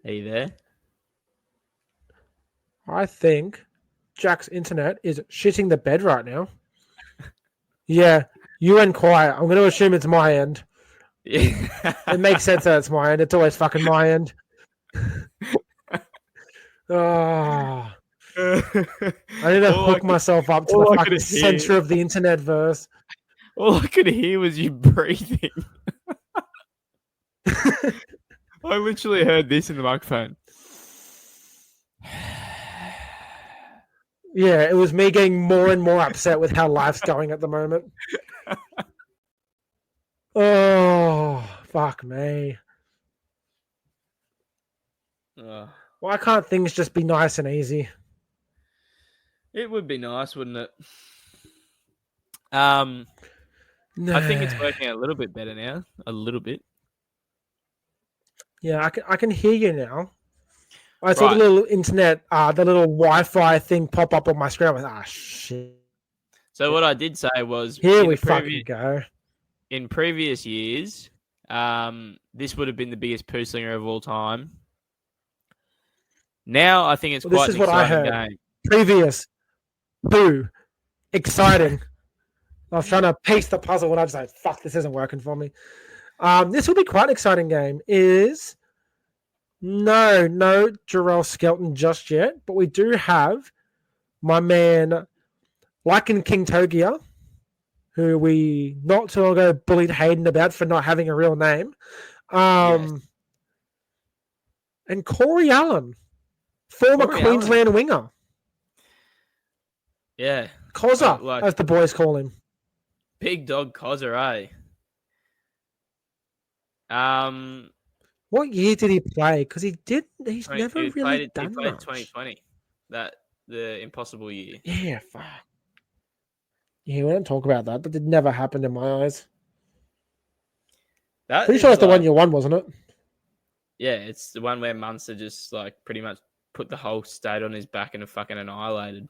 Are you there? I think Jack's internet is shitting the bed right now. Yeah, you went quiet. I'm going to assume it's my end. Yeah. It makes sense that it's my end. It's always fucking my end. I need to hook myself up to the fucking center of the internet verse. All I could hear was you breathing. I literally heard this in the microphone. Yeah, it was me getting more and more upset with how life's going at the moment. Oh, fuck me. Why can't things just be nice and easy? It would be nice, wouldn't it? No. I think it's working a little bit better now. A little bit. Yeah, I can hear you now. I saw Right. the little internet, the little Wi-Fi thing pop up on my screen. I was shit. So what I did say was, Here we fucking go. In previous years, this would have been the biggest poo slinger of all time. Now I think it's quite an exciting game. Previous poo, exciting. I was trying to piece the puzzle and I was like, fuck, this isn't working for me. This will be quite an exciting game. No Jarrell Skelton just yet, but we do have my man Lycan King Togia, who we not too long ago bullied Hayden about for not having a real name. Yes. And Corey Allen, former Queensland winger. Yeah. Cozza, as the boys call him. Big dog Cozza, What year did he play? Because he's never really done much. He played 2020. The impossible year. Yeah, fuck. Yeah, we don't talk about that. That did never happen in my eyes. Pretty sure it's the one you won, wasn't it? Yeah, it's the one where Munster just pretty much put the whole state on his back and fucking annihilated.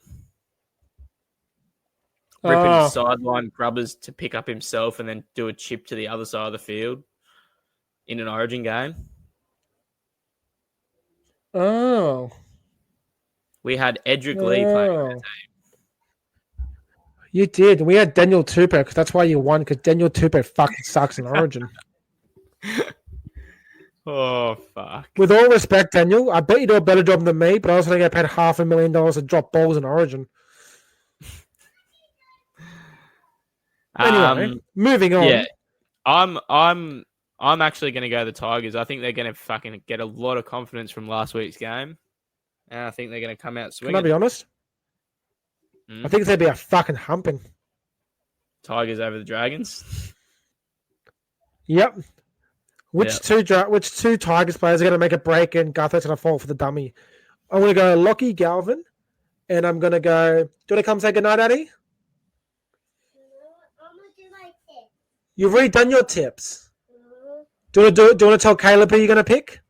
Ripping his sideline grubbers to pick up himself and then do a chip to the other side of the field in an Origin game. Oh. We had Edric Lee playing on the team. You did. We had Daniel Tupou because that's why you won, because Daniel Tupou fucking sucks in Origin. Oh, fuck. With all respect, Daniel, I bet you do a better job than me, but I was going to get paid $500,000 to drop balls in Origin. Anyway, moving on. Yeah, I'm actually going to go the Tigers. I think they're going to fucking get a lot of confidence from last week's game, and I think they're going to come out swinging. Can I be honest? I think there'd be a fucking humping. Tigers over the Dragons. Yep. Which two Tigers players are going to make a break and Gutho's going to fall for the dummy? I'm going to go Lockie Galvin, and I'm going to go. Do you want to come say goodnight, Addy? You've already done your tips. Do you want to tell Caleb who you're going to pick?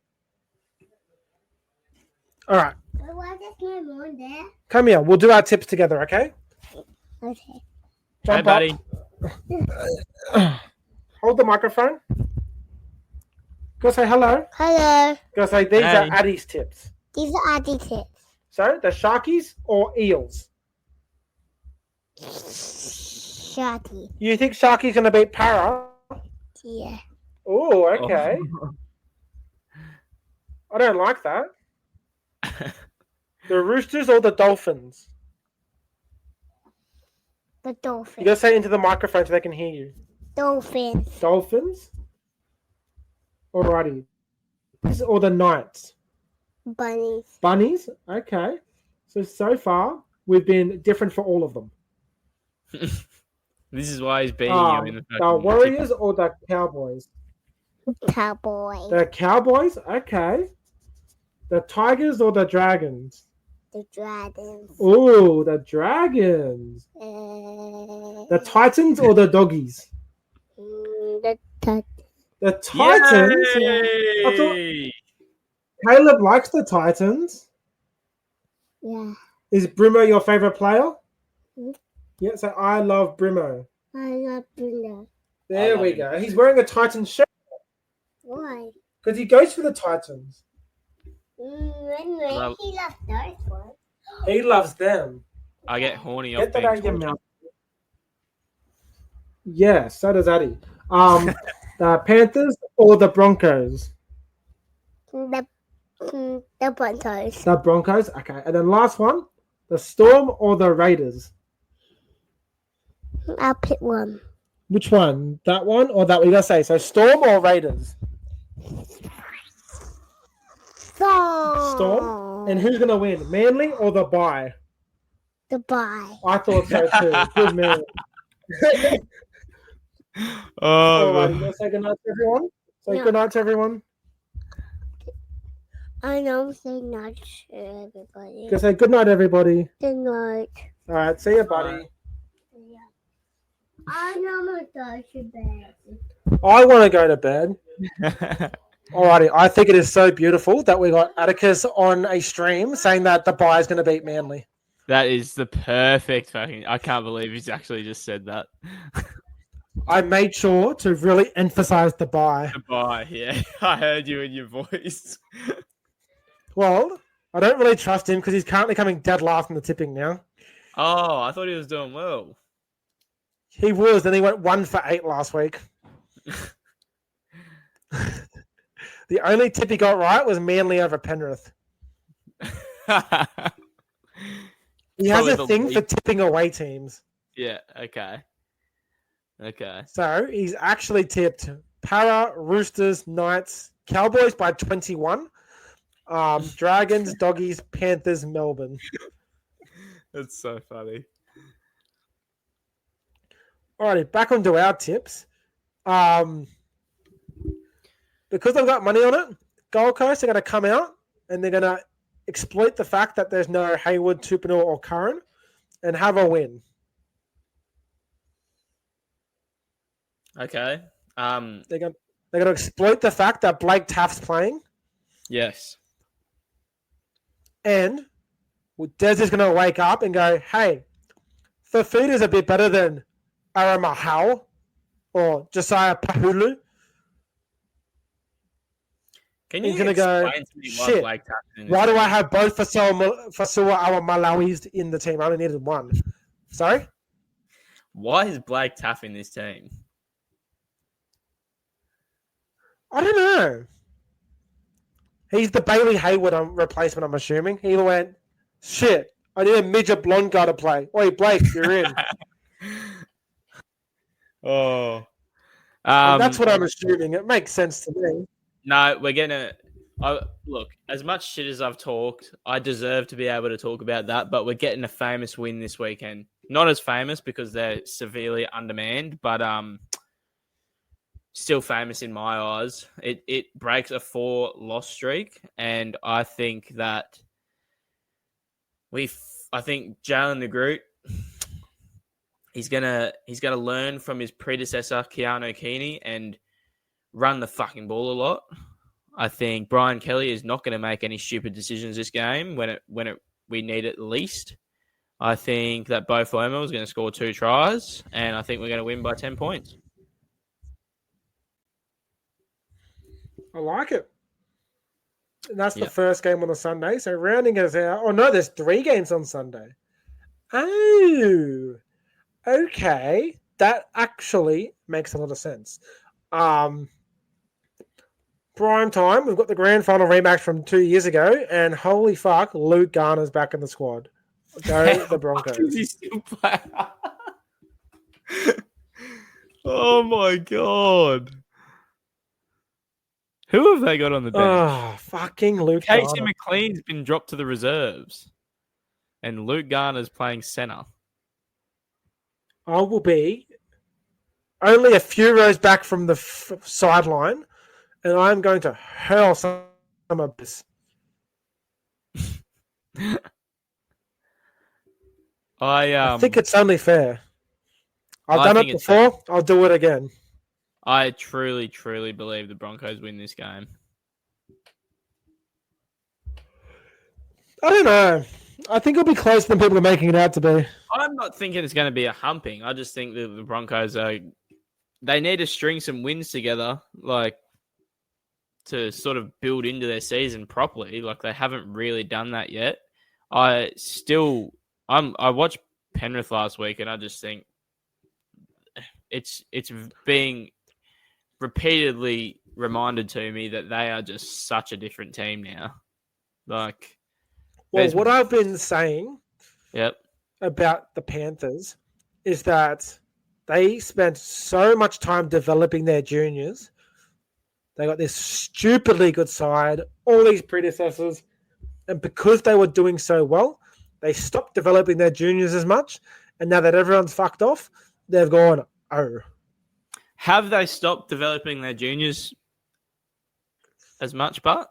All right. Come here. We'll do our tips together, okay? Okay. Hey, buddy. Hold the microphone. Go say hello. Hello. Go say these are Addy's tips. These are Addy's tips. So, the Sharkies or Eels? Sharky. You think Sharky's going to beat Para? Yeah. Oh, okay. I don't like that. The Roosters or the Dolphins? The Dolphins. You got to say it into the microphone so they can hear you. Dolphins. Dolphins? Alrighty. Or the Knights? Bunnies. Bunnies? Okay. So far, we've been different for all of them. This is why he's beating you in the Warriors or the Cowboys? Cowboys. The Cowboys? Okay. The Tigers or the Dragons? The Dragons. Oh, the Dragons. The Titans or the Doggies? The Titans. The Titans? I thought Caleb likes the Titans. Yeah. Is Brimo your favorite player? Mm-hmm. Yeah, so I love Brimo. I love Brimo. There we go. He's wearing a Titans shirt. Why? Because he goes for the Titans. He loves those ones. He loves them. I get horny. Get that out of your mouth. Yeah, so does Addy. The Panthers or the Broncos? The Broncos. The Broncos, okay. And then last one, the Storm or the Raiders? I'll pick one. Which one? That one or that one? You gotta say. So Storm or Raiders? Storm. Storm. And who's gonna win? Manly or the Bye? The bye. I thought so too. Good man. Oh, Alrighty, you want to say goodnight to everyone? Say Yeah. goodnight to everyone. I know I'm saying not to everybody. Go say goodnight, everybody. Good night. All right, see you, buddy. Yeah. I know I'm going to go to bed. I want to go to bed. Alrighty, I think it is so beautiful that we got Atticus on a stream saying that the bye is going to beat Manly. that is the perfect fucking. I can't believe he's actually just said that. I made sure to really emphasize the bye. Goodbye. Yeah, I heard you in your voice. Well, I don't really trust him because he's currently coming dead last in the tipping now. Oh, I thought he was doing well. He was, then he went 1 for 8 last week. The only tip he got right was Manly over Penrith. He has Probably a the thing least- for tipping away teams. Yeah. Okay. Okay. So he's actually tipped Para, Roosters, Knights, Cowboys by 21. Dragons, Doggies, Panthers, Melbourne. That's so funny. Alrighty, back onto our tips. Because I've got money on it, Gold Coast are going to come out and they're going to exploit the fact that there's no Hayward, Tupinor, or Curran and have a win. Okay. They're going to exploit the fact that Blake Taft's playing Yes. and Des is going to wake up and go, hey, Fafita's a bit better than Aramahau or Josiah Pahulu. Can He's you gonna go, explain to me "Shit, Blake Taft in this Why do game? I have both Fasua our Malawis in the team? I only needed one. Sorry? Why is Blake Taft in this team? I don't know. He's the Bailey Hayward replacement, I'm assuming. He went, shit, I need a midget blonde guy to play. Wait, Blake, you're in. Oh. That's what I'm assuming. It makes sense to me. No, we're gonna look. As much shit as I've talked, I deserve to be able to talk about that. But we're getting a famous win this weekend. Not as famous because they're severely undermanned, but still famous in my eyes. It breaks a 4-loss streak, and I think that I think Jalen the Groot. He's gonna learn from his predecessor Keanu Keeney and run the fucking ball a lot. I think Brian Kelly is not going to make any stupid decisions this game when we need it least. I think that Beau Fermor is going to score 2 tries, and I think we're going to win by 10 points. I like it. And that's Yeah. the first game on the Sunday. So rounding us out. Oh, no, there's 3 games on Sunday. Oh, okay. That actually makes a lot of sense. Prime time, we've got the grand final rematch from 2 years ago, and holy fuck, Luke Garner's back in the squad. Go the Broncos. Is he still playing? Oh my god. Who have they got on the bench? Oh, fucking Luke Casey Garner. McLean's been dropped to the reserves. And Luke Garner's playing centre. I will be only a few rows back from the sideline, and I'm going to hurl some of this. I think it's only fair. I've I done think it it's fair. before. I'll do it again. I truly, truly believe the Broncos win this game. I don't know. I think it'll be closer than people are making it out to be. I'm not thinking it's going to be a humping. I just think that the Broncos they need to string some wins together, like to sort of build into their season properly. Like they haven't really done that yet. I watched Penrith last week, and I just think it's being repeatedly reminded to me that they are just such a different team now. Like, Well, what I've been saying yep, about the Panthers is that they spent so much time developing their juniors. They got this stupidly good side, all these predecessors, and because they were doing so well, They stopped developing their juniors as much, and now that everyone's fucked off, they've gone, oh. Have they stopped developing their juniors as much, but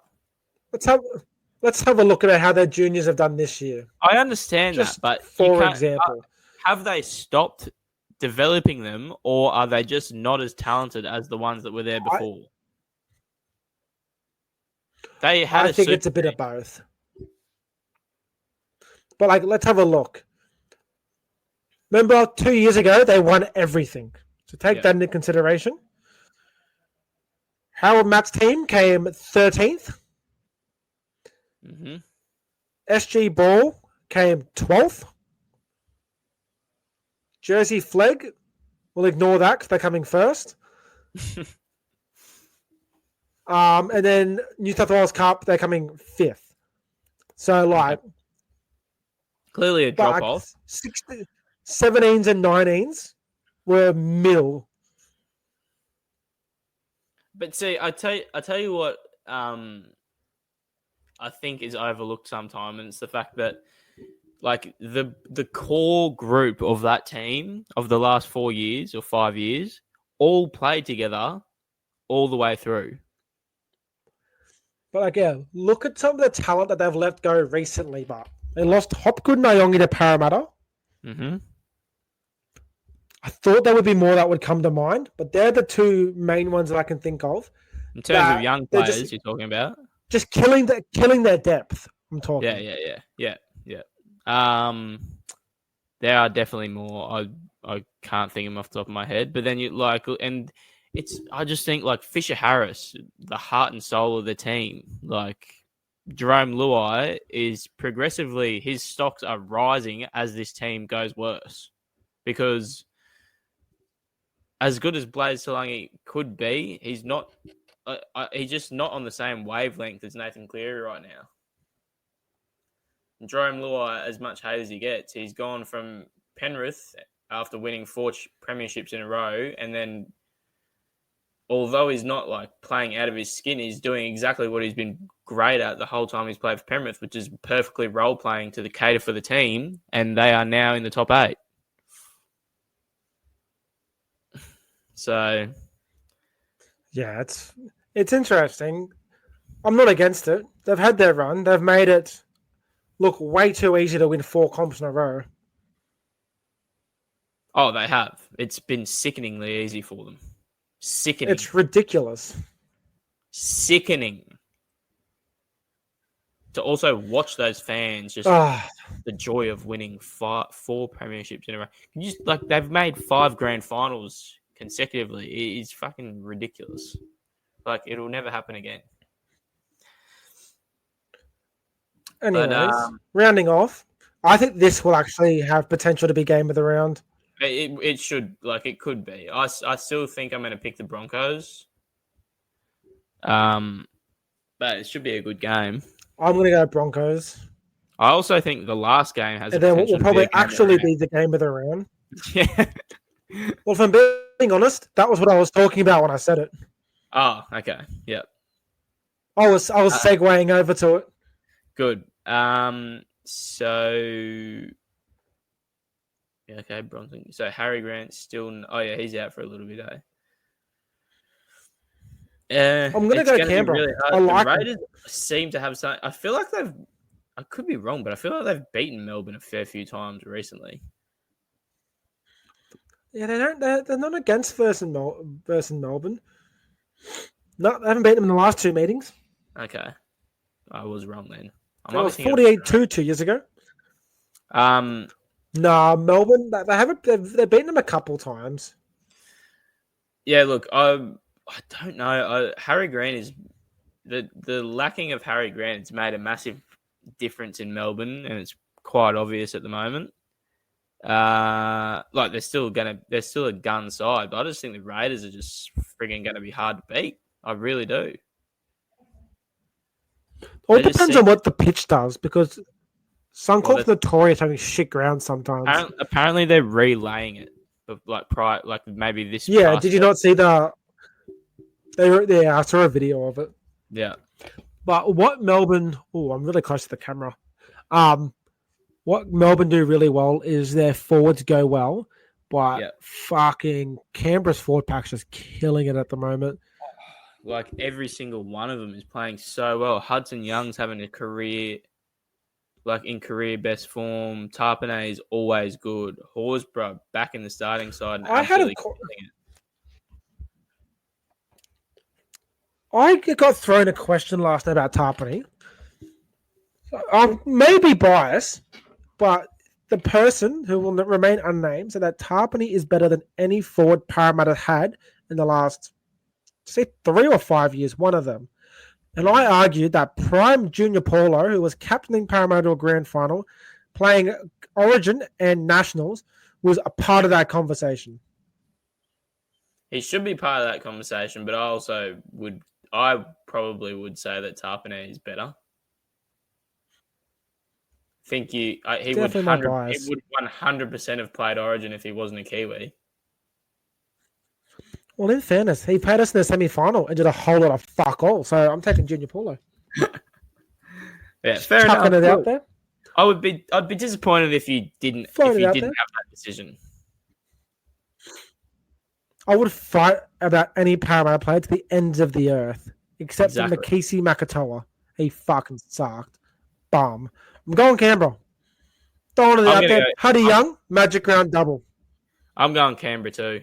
Let's have a look at how their juniors have done this year. I understand Just that, but for example, have they stopped developing them, or are they just not as talented as the ones that were there before? They had. I think it's a bit of both. But like, let's have a look. Remember, 2 years ago they won everything. So take that into consideration. Howard Matt's team came 13th. Mm-hmm. SG Ball came 12th. Jersey Flegg, we'll ignore that because they're coming first. And then New South Wales Cup, they're coming 5th. So, like... Clearly a drop-off. 17s and 19s were middle. But see, I tell you what I think is overlooked sometimes, and it's the fact that like the core group of that team of the last 4 years or 5 years all played together all the way through. But again, look at some of the talent that they've let go recently. But they lost Hopgood and Nyongi to Parramatta. Mm-hmm. I thought there would be more that would come to mind, but they're the two main ones that I can think of. In terms of young players, you're talking about just killing their depth. I'm talking. Yeah. There are definitely more. I can't think of them off the top of my head, but then I just think like Fisher Harris, the heart and soul of the team, like Jerome Luai is progressively, his stocks are rising as this team goes worse, because as good as Blaze Solangi could be, he's not. He's just not on the same wavelength as Nathan Cleary right now. And Jerome Luai, as much hate as he gets, he's gone from Penrith after winning 4 premierships in a row, and then although he's not like playing out of his skin, he's doing exactly what he's been great at the whole time he's played for Penrith, which is perfectly role playing to the cater for the team, and they are now in the top 8. So, yeah, it's interesting. I'm not against it. They've had their run. They've made it look way too easy to win 4 comps in a row. Oh, they have. It's been sickeningly easy for them. Sickening. It's ridiculous. Sickening. To also watch those fans just the joy of winning 4 premierships in a row. They've made 5 grand finals consecutively. It is fucking ridiculous. Like, it'll never happen again. Anyways, rounding off, I think this will actually have potential to be game of the round. It should, it could be. I still think I'm going to pick the Broncos. But it should be a good game. I'm going to go Broncos. I also think the last game has. And then will probably actually be the game of the round. Yeah. Well, if I'm being honest, that was what I was talking about when I said it. Oh, okay. Yep. I was segueing over to it. Good. Okay, Bronson. So Harry Grant's still. Oh yeah, he's out for a little bit. I'm gonna go Canberra. Really I like the Raiders seem to have something. I feel like they've. I could be wrong, but I feel like they've beaten Melbourne a fair few times recently. Yeah, they don't. They're not against versus Melbourne. No, they haven't beaten them in the last 2 meetings. Okay, I was wrong then. It was 48-2 2 years ago. No, Melbourne. They haven't. They've beaten them a couple times. Yeah, look, I don't know. Harry Grant is the lacking of Harry Grant has made a massive difference in Melbourne, and it's quite obvious at the moment. They're still a gun side, but I just think the Raiders are just frigging going to be hard to beat. I really do. All depends on what the pitch does, because Suncorp's notorious having shit ground sometimes. Apparently, they're relaying it, maybe this. Yeah, did you not see the? I saw a video of it. Yeah, but what Melbourne? Oh, I'm really close to the camera. what Melbourne do really well is their forwards go well, but Yep. fucking Canberra's forward pack's just killing it at the moment. Like every single one of them is playing so well. Hudson Young's having a career, like in career best form. Tarpanay is always good. Horsburgh back in the starting side. And I had absolutely killing it. I got thrown a question last night about Tarpany. I may be biased, but the person who will remain unnamed said that Tarpany is better than any forward Parramatta had in the last, say, 3 or 5 years, one of them. And I argued that prime Junior Paulo, who was captaining Parramatta to a grand final, playing Origin and Nationals, was a part of that conversation. He should be part of that conversation, but I probably would say that Tarpanay is better. I think he would 100% have played Origin if he wasn't a Kiwi. Well, in fairness, he played us in the semi-final and did a whole lot of fuck all. So I'm taking Junior Paulo. Yeah, fair Chucking enough. it out there. I'd be disappointed if you didn't have that decision. I would fight about any Parramatta player to the ends of the earth, except for Makisi Makatoa. He fucking sucked. Bum. I'm going Canberra. Throwing it out there. Huddy Young, Magic Round double. I'm going Canberra too.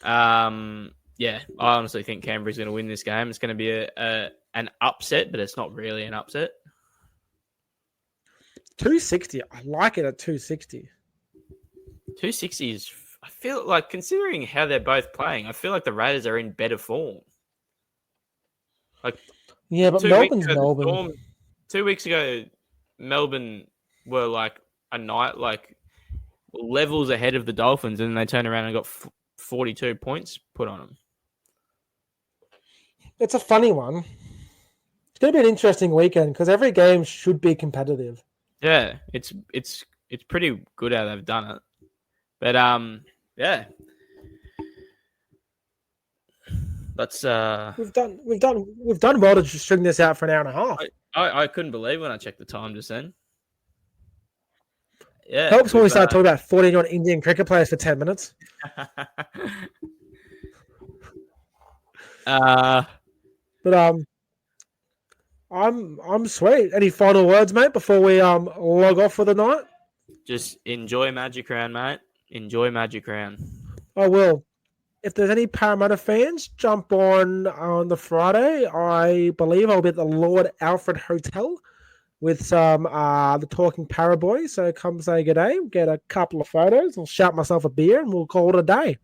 Yeah, I honestly think Canberra's going to win this game. It's going to be an upset, but it's not really an upset. 260. I like it at 260. 260 is, I feel like, considering how they're both playing, I feel like the Raiders are in better form. Like, yeah, but Melbourne's Melbourne. 2 weeks ago, Melbourne were like levels ahead of the Dolphins, and then they turned around and got 42 points put on them. It's a funny one. It's going to be an interesting weekend because every game should be competitive. Yeah, it's pretty good how they've done it. But yeah. Let's we've done well to string this out for an hour and a half. I couldn't believe when I checked the time just then. Yeah. Helps when we start talking about 14-year-old Indian cricket players for 10 minutes. But I'm sweet. Any final words, mate, before we log off for the night? Just enjoy Magic Round, mate. Enjoy Magic Round. I will. If there's any Parramatta fans, jump on the Friday. I believe I'll be at the Lord Alfred Hotel with some the Talking Para Boys. So come say good day, get a couple of photos, I'll shout myself a beer, and we'll call it a day.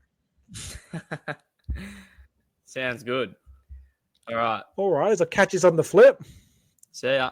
Sounds good. All right. I'll catch you on the flip. See ya.